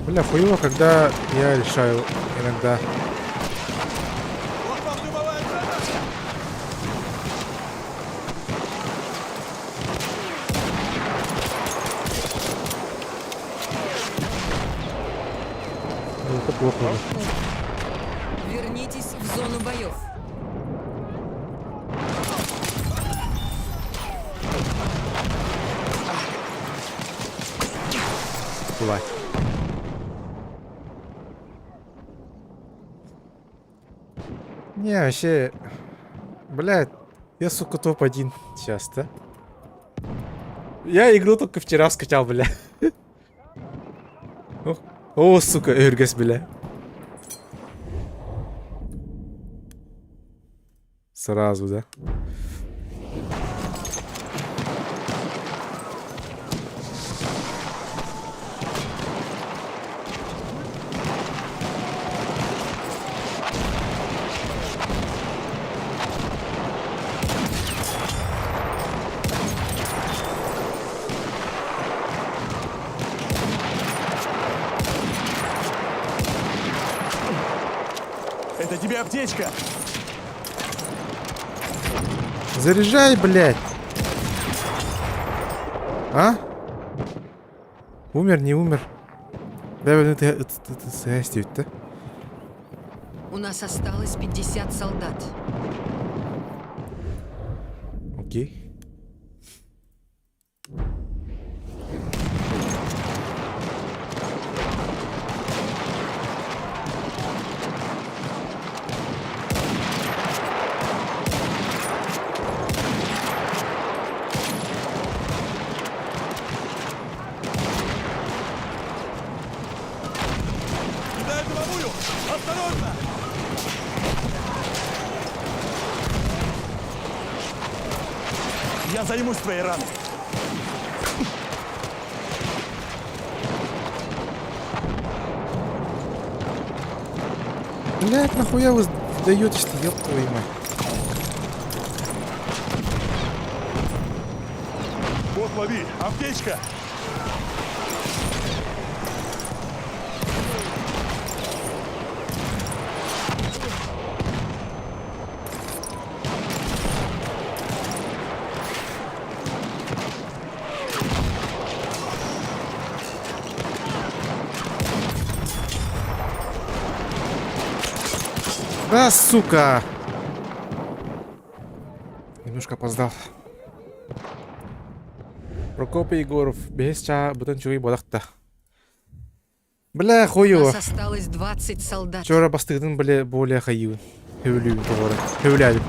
Бля, хуево, когда я решаю иногда. Вот вам дымовая граната! Ну, это плохо. Вернитесь в зону боев. Бывает. Не, вообще... Блядь, я, сука, топ-1 сейчас, да? Я игру только вчера скачал, бля. О, сука, эргас, бля. Сразу, да? Это тебе аптечка! Заряжай, блядь. А? Умер, не умер. Да, это сгостить-то. У нас осталось 50 солдат. Окей. Кидай дымовую! Осторожно! Я займусь твоей раной. Блять, нахуя вы сдаетесь-то, ёб твою мать. Вот, лови, аптечка. Да, сука! Немножко опоздал. Прокоп Егоров, бесча, бутончевый бодахта. Бля, У хую. нас осталось 20 солдат. Вчора бастырдың біле более хаю. Хөвлюю тоғыры. Хөвлялю.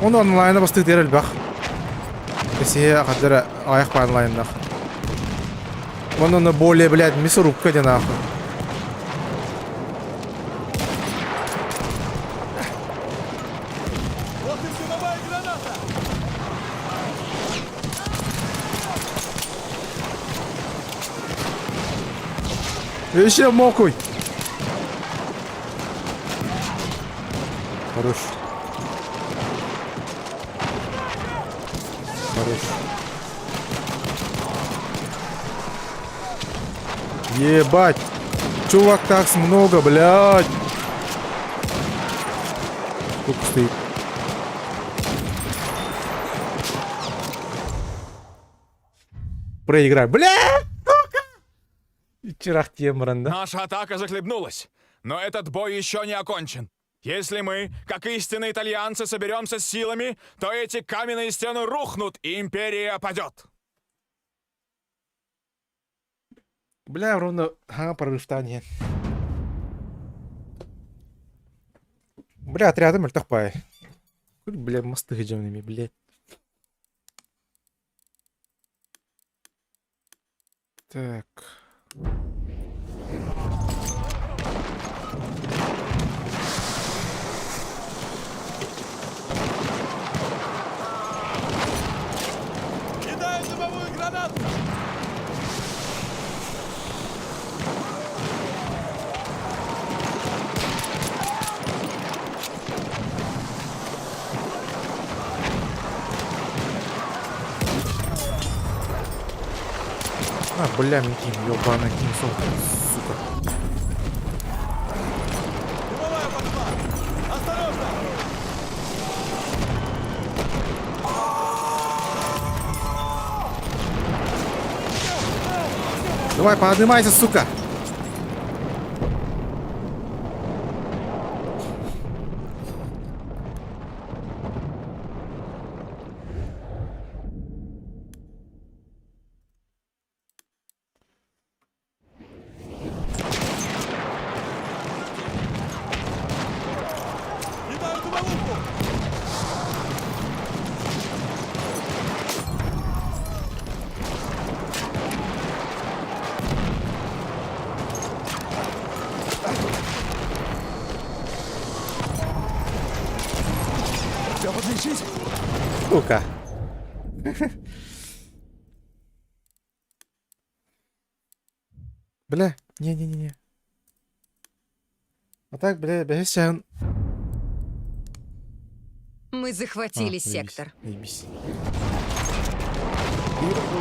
Оны онлайна бастырдыр әлбақ. Кесе қадыр аяқ па онлайндақ. Оны более, блядь, мясорубка де нахуй. Вот и дымовая граната. Еще мокуй. Хорош. Хорош. Ебать. Чувак, так много, блядь. Сколько стоит? Проиграй. Бля! Чирах темран, да? Наша атака захлебнулась, но этот бой еще не окончен. Если мы, как истинные итальянцы, соберемся с силами, то эти каменные стены рухнут, и империя падет. Бля, ровно прорыв тани. Бля, отрядом альтахпай. Бля, мосты гджевными, блядь. Так. Кидаю дымовую гранату. А, бля, Микин, ёбаный кинцов, сука. Дымовая пошла. Осторожно. Давай, поднимайся, сука. Кидаю дымовуху. Все, подлечись. Сука. Бля, не-не-не-не. А так, бля, бесян. Мы захватили сектор.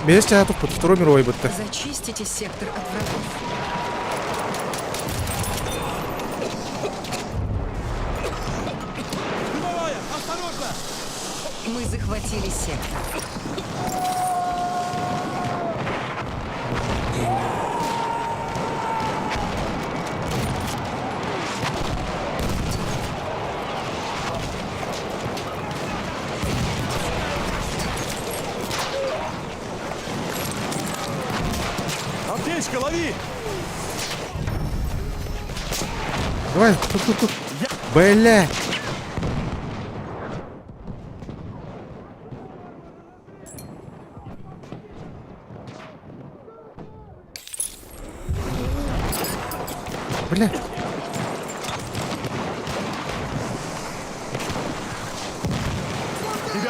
Бесян тут под Второй мировой будто. Зачистите сектор от врагов. Дымовая, осторожно. Мы захватили сектор. Аптечка, лови. Давай, тут. Бля. Бля.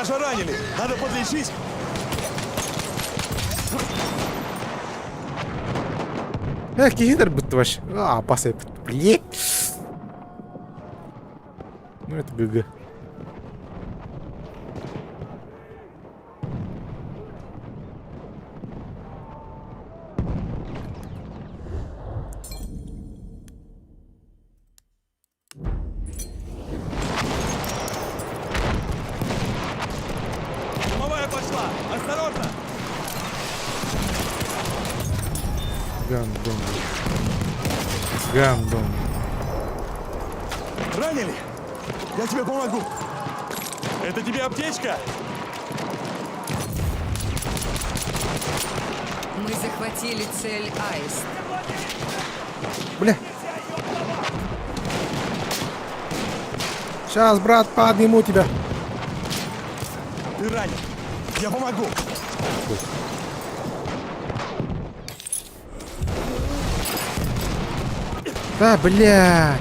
Похоже, ранили. Надо подлечить. Кихидер будто вообще. Пасет. Блин. Ну это ГГ. Дымовая пошла. Осторожно. Гандон. Гандон. Ранили? Я тебе помогу. Это тебе аптечка? Мы захватили цель Аист. Бля. Сейчас, брат, подниму тебя. Ты ранен. Я помогу. Да, бля.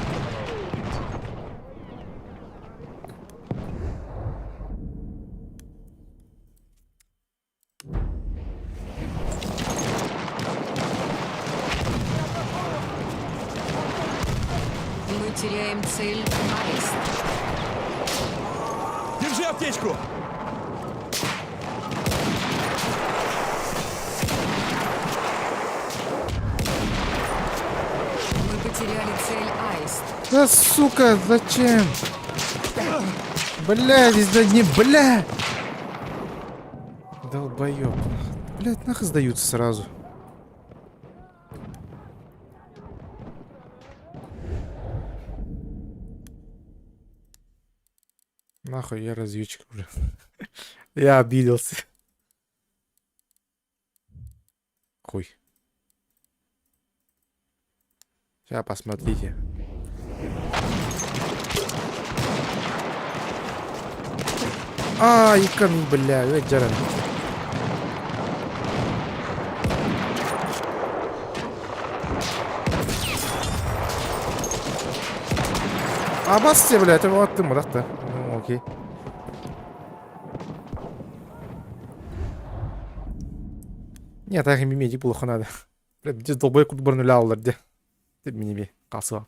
Мы теряем цель Аист. Держи аптечку. Мы потеряли цель Аист. Да сука, зачем? Бля, здесь да не бля. Долбоёб. Блядь, нахуй сдаются сразу. Нахуй, я разведчик уже. Я обиделся. Хуй. Сейчас посмотрите. И камень, бля, жарен. Басте, бля, это вот ты, мудак-то. Ну, окей. Нет, так иметь плохо надо. Бля, здесь долбой кут барнули аллар, где. Ты мне бей, касса.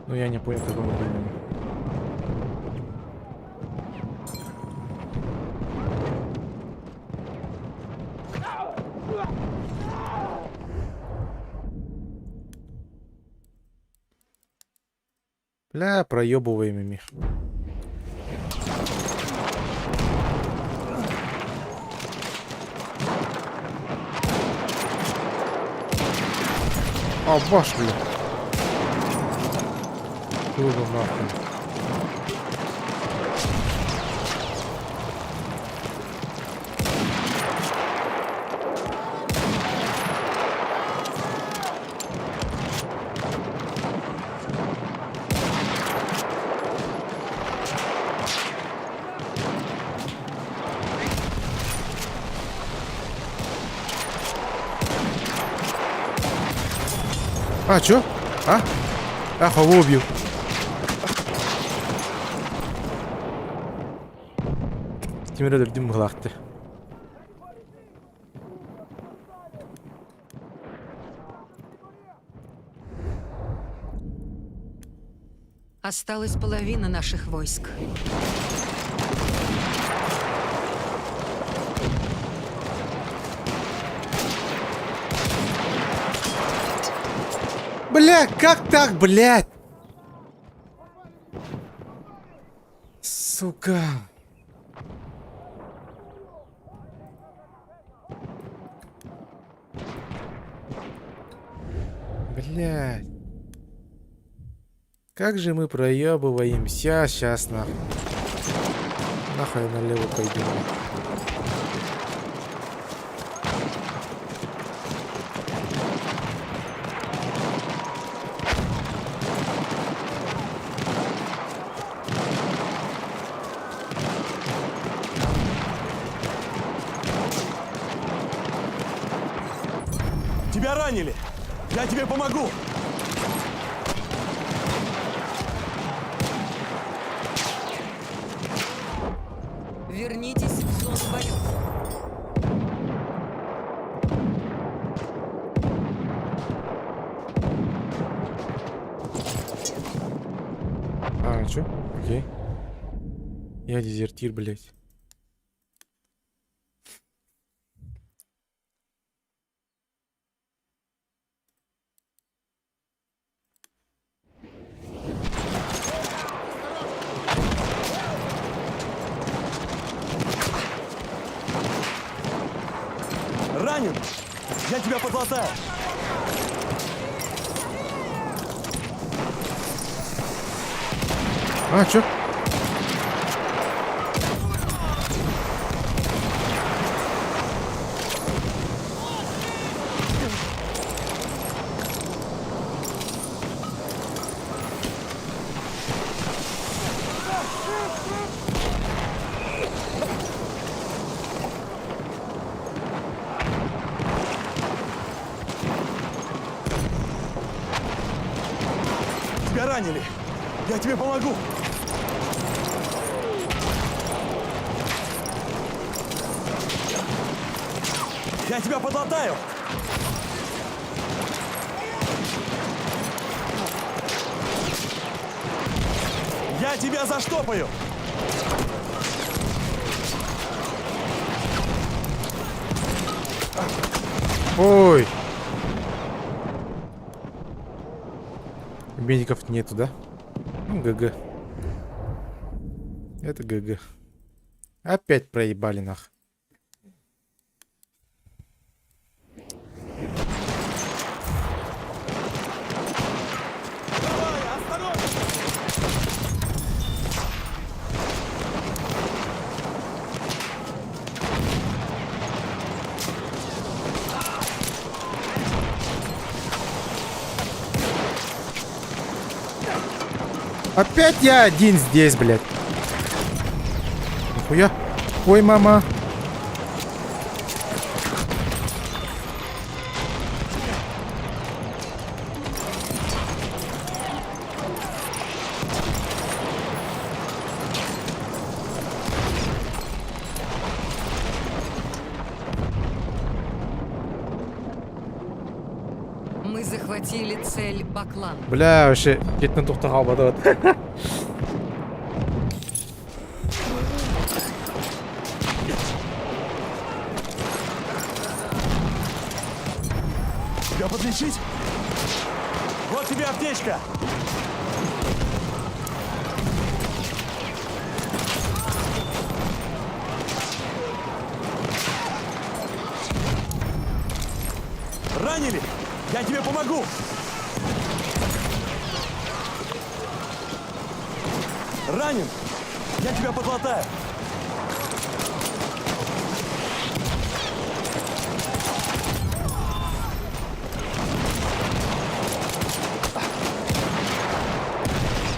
Ну я не понял, как он выглядит. Бля, проебываем ими. Баш, бля. Круто нахуй. Чё? Кого убил? Тимир öldürdüm mıhlaktı. Осталась половина наших войск. Бля, как так, блядь? Сука. Блядь. Как же мы проебываемся сейчас, нахуй. Нахуй налево пойдем. Тебя ранили! Я тебе помогу! Вернитесь в зону боев. А, чё? Окей. Я дезертир, блядь. Ранен! Я тебя подлатаю! А, чё? Тебя ранили! Я тебе помогу! Я тебя подлатаю! Я тебя заштопаю! Ой! Медиков нету, да? Ну, ГГ. Это ГГ. Опять проебали нах. Давай, осторожно! Опять я один здесь, блядь. Нихуя. Ой, мама. Мы захватили цель Баклан. Бля, вообще, кетten тоқтап қалмады вот. Тебя подлечить? Вот тебе аптечка! Ранили? Я тебе помогу! Ранен? Я тебя подлатаю!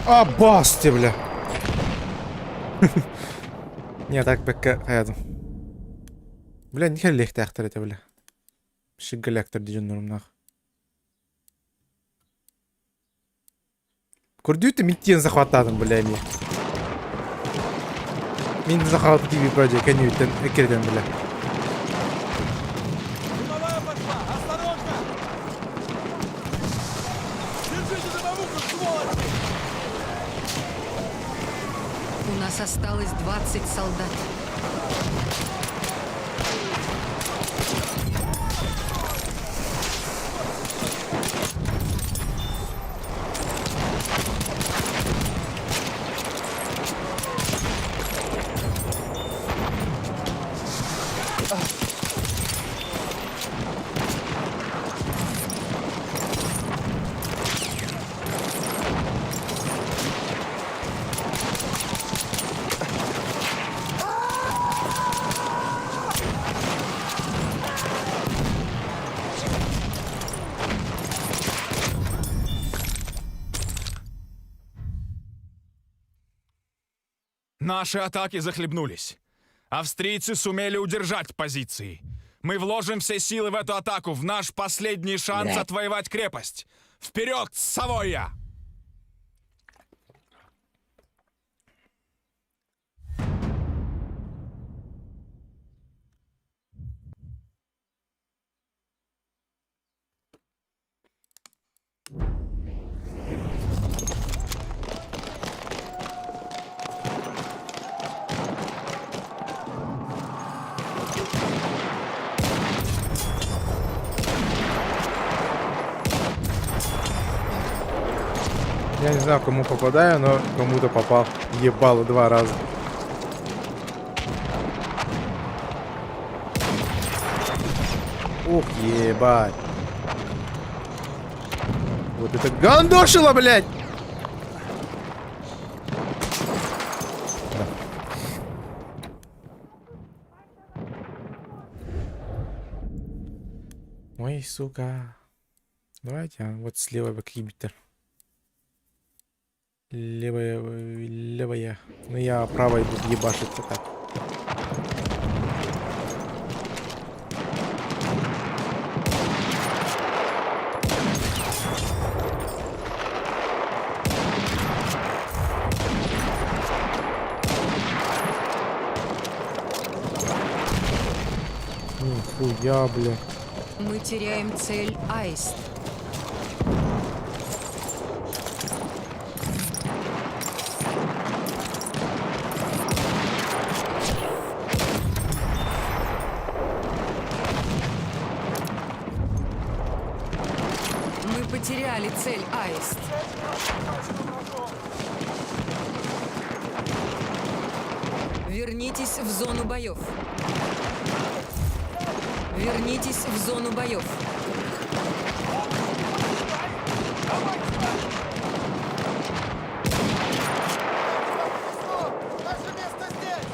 А, басти, бля. Не, так бекке каядым. Бля, не хер лехте актер это, бля. Шиггали актер дейін нұрымнақ. Көрдүйті миттен захватадым, бля, мен. Мен захваты тебе вроде конюйтен, экерден, бля. Дымовая пошла! Осторожно! Держите дымовуху, сволочь! У нас осталось 20 солдат. Наши атаки захлебнулись. Австрийцы сумели удержать позиции. Мы вложим все силы в эту атаку, в наш последний шанс Блядь. отвоевать крепость. Вперед, Савойя! Я не знаю, кому попадаю, но кому-то попал. Ебало 2 раза. Ух, ебать. Вот это гандошило, блядь! Да. Ой, сука. Давайте, вот слева какие-то. Левая. Ну я правой буду ебашиться так. Нихуя, бля. Мы теряем цель Аист. Мы потеряли цель Аист. Вернитесь в зону боев. Вернитесь в зону боев. Наше место здесь!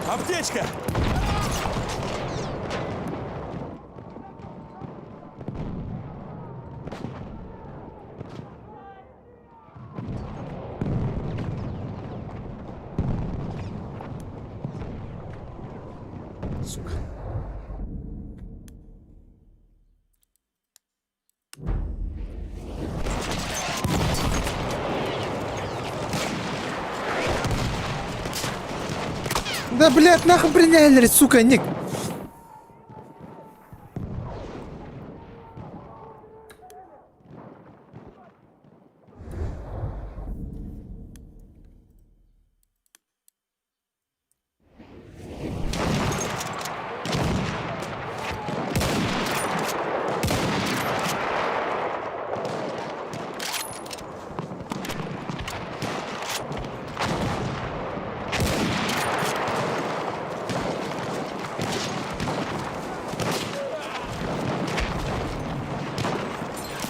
Аптечка! Сука. Да, блядь, нахуй приняли, сука, Ник.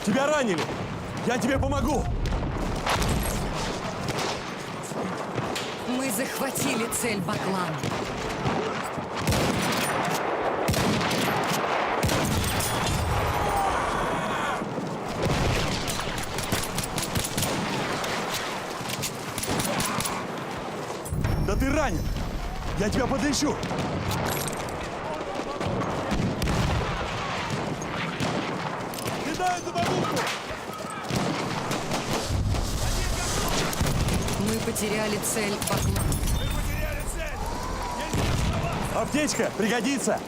Тебя ранили! Я тебе помогу! Мы захватили цель Баклан. Да ты ранен! Я тебя подлечу! Кидаю дымовуху! Мы потеряли цель Баклан. Аптечка! Пригодится!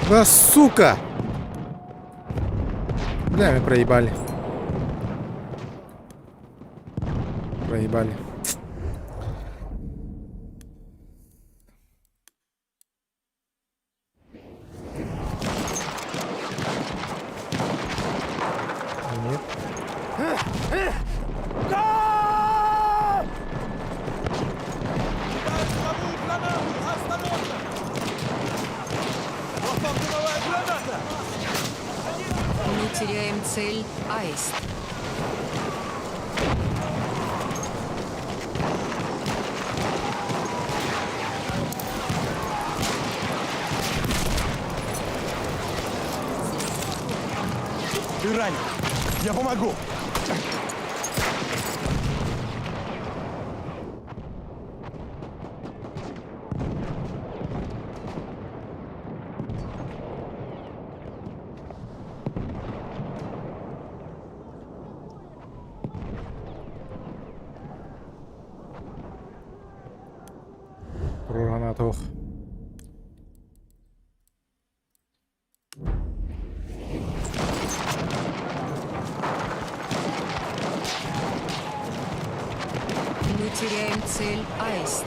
Да, сука! Бля, мы проебали. Проебали. Нет. Теряем цель Аист. Ты ранен. Я помогу. Про гранату. Мы теряем цель Аист.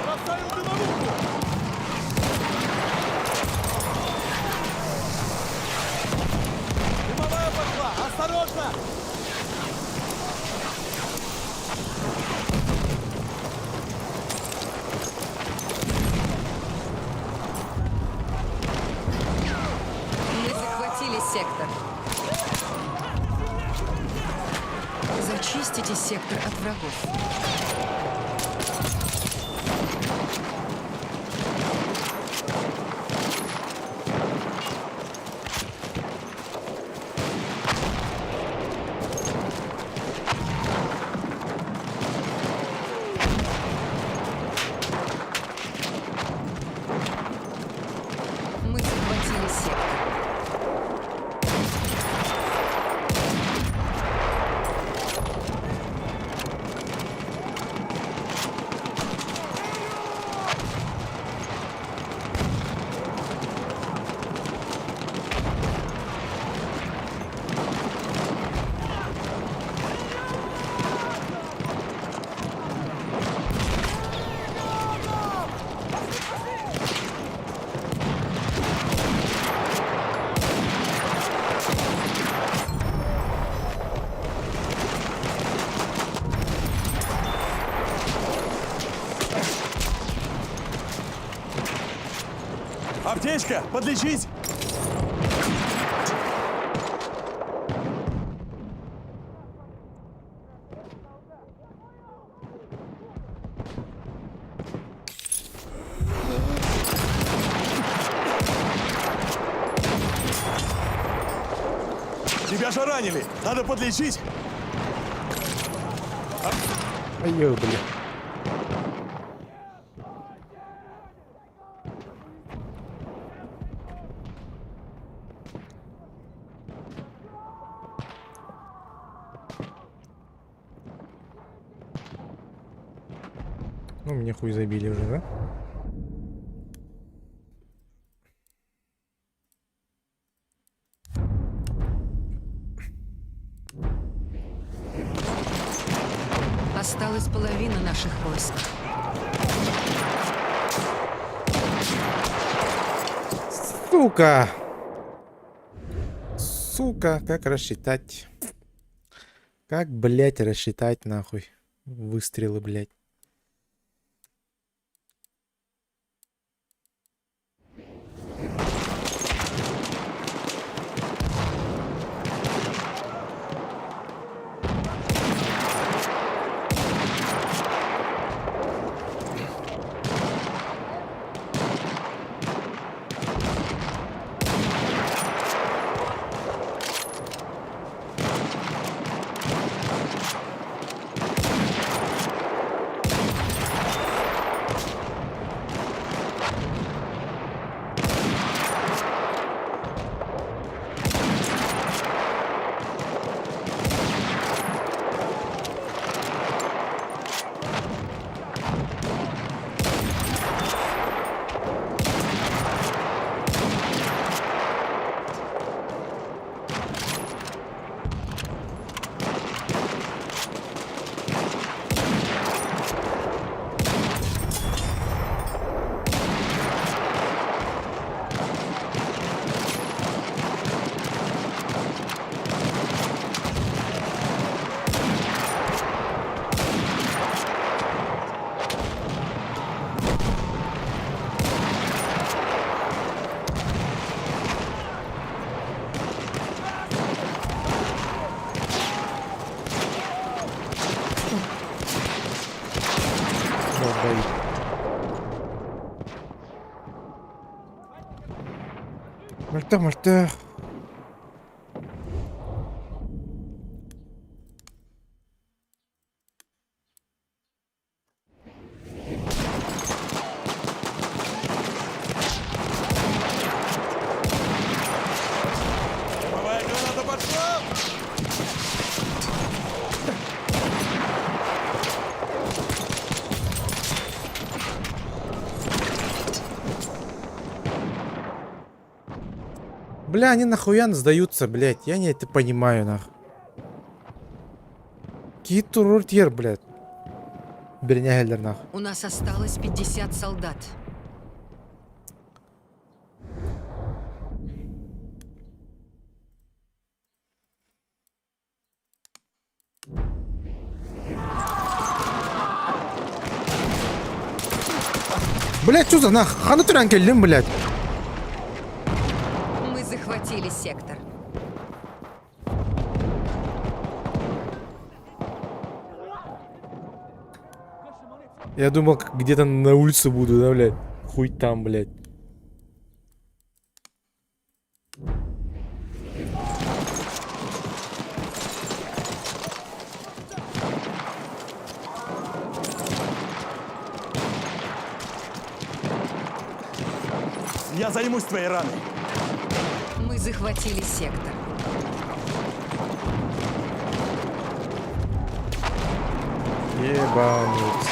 Расставил дымовуху. Дымовая пошла. Осторожно. Мы захватили сектор. Зачистите сектор от врагов. Мы захватили сектор. Аптечка, подлечить. Тебя же ранили. Надо подлечить. Ай-ё, бля. Ну, мне хуй забили уже, да? Осталась половина наших войск. Сука! Сука, как рассчитать? Как, блять, рассчитать нахуй? Выстрелы, блять. свои. Мальта. Дымовая граната пошла! Бля, они нахуя сдаются, блядь. Я не это понимаю, нах. Китуруртьер, блядь. Бернягельдер, нах. У нас осталось 50 солдат. Блядь, что за нах? Ханатурян келдим, блядь. Мы захватили сектор. Я думал, где-то на улице буду, да, блядь. Хуй там, блядь. Я займусь твоей раной. Мы захватили сектор. Ебануть.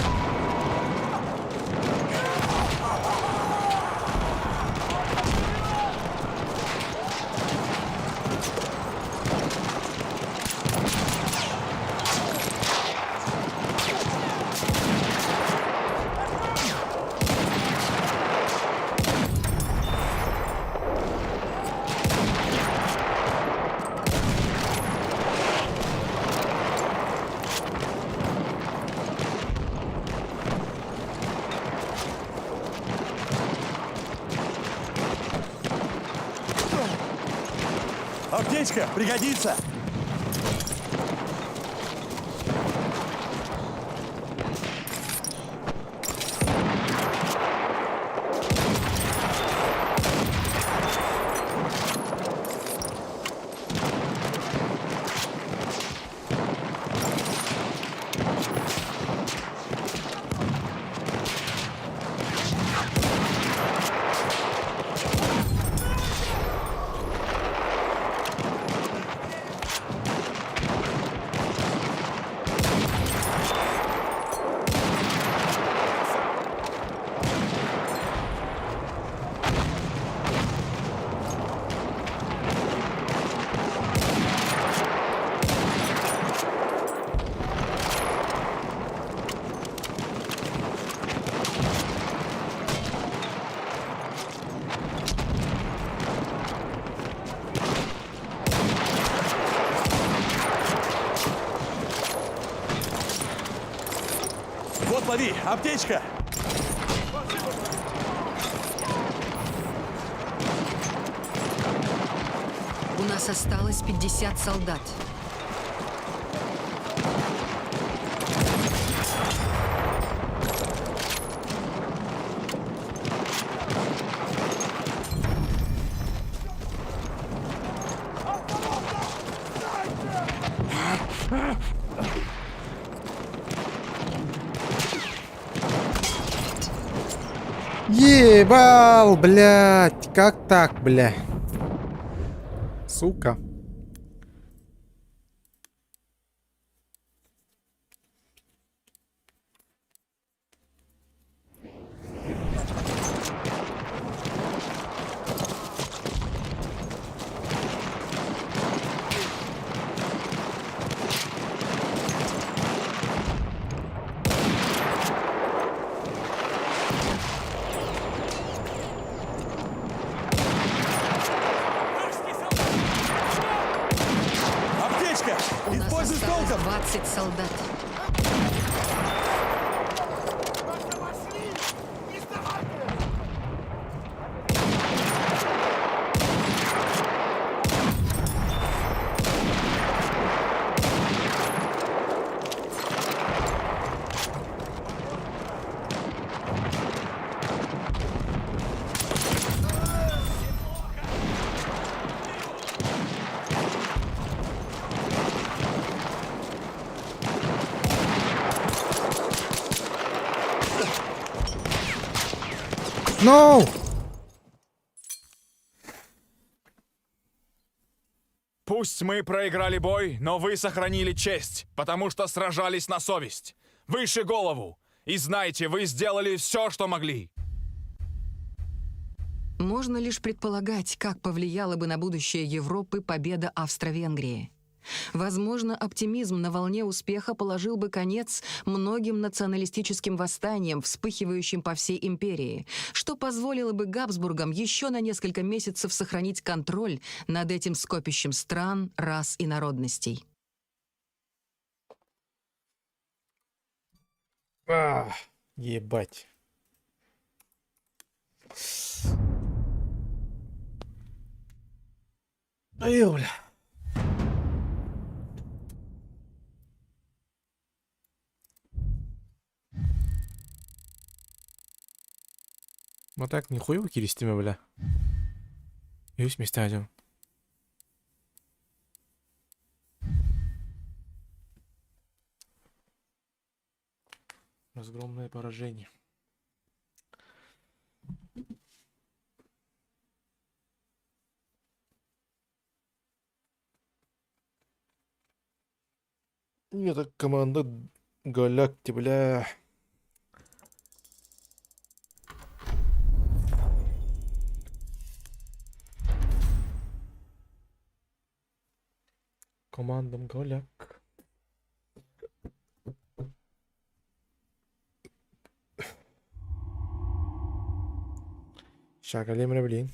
Аптечка, пригодится. Вот, лови, аптечка. У нас осталось 50 солдат. Ебал, блядь. Как так, бля? Сука. No! Пусть мы проиграли бой, но вы сохранили честь, потому что сражались на совесть. Выше голову! И знайте, вы сделали все, что могли. Можно лишь предполагать, как повлияла бы на будущее Европы победа Австро-Венгрии. Возможно, оптимизм на волне успеха положил бы конец многим националистическим восстаниям, вспыхивающим по всей империи, что позволило бы Габсбургам еще на несколько месяцев сохранить контроль над этим скопищем стран, рас и народностей. Ебать. Ай, бля. Мы так нихуя выкиристиме, бля. Юсь места идем. Разгромное поражение. Это команда Галакти, бля. Командам Галяк. Шагалем, блин.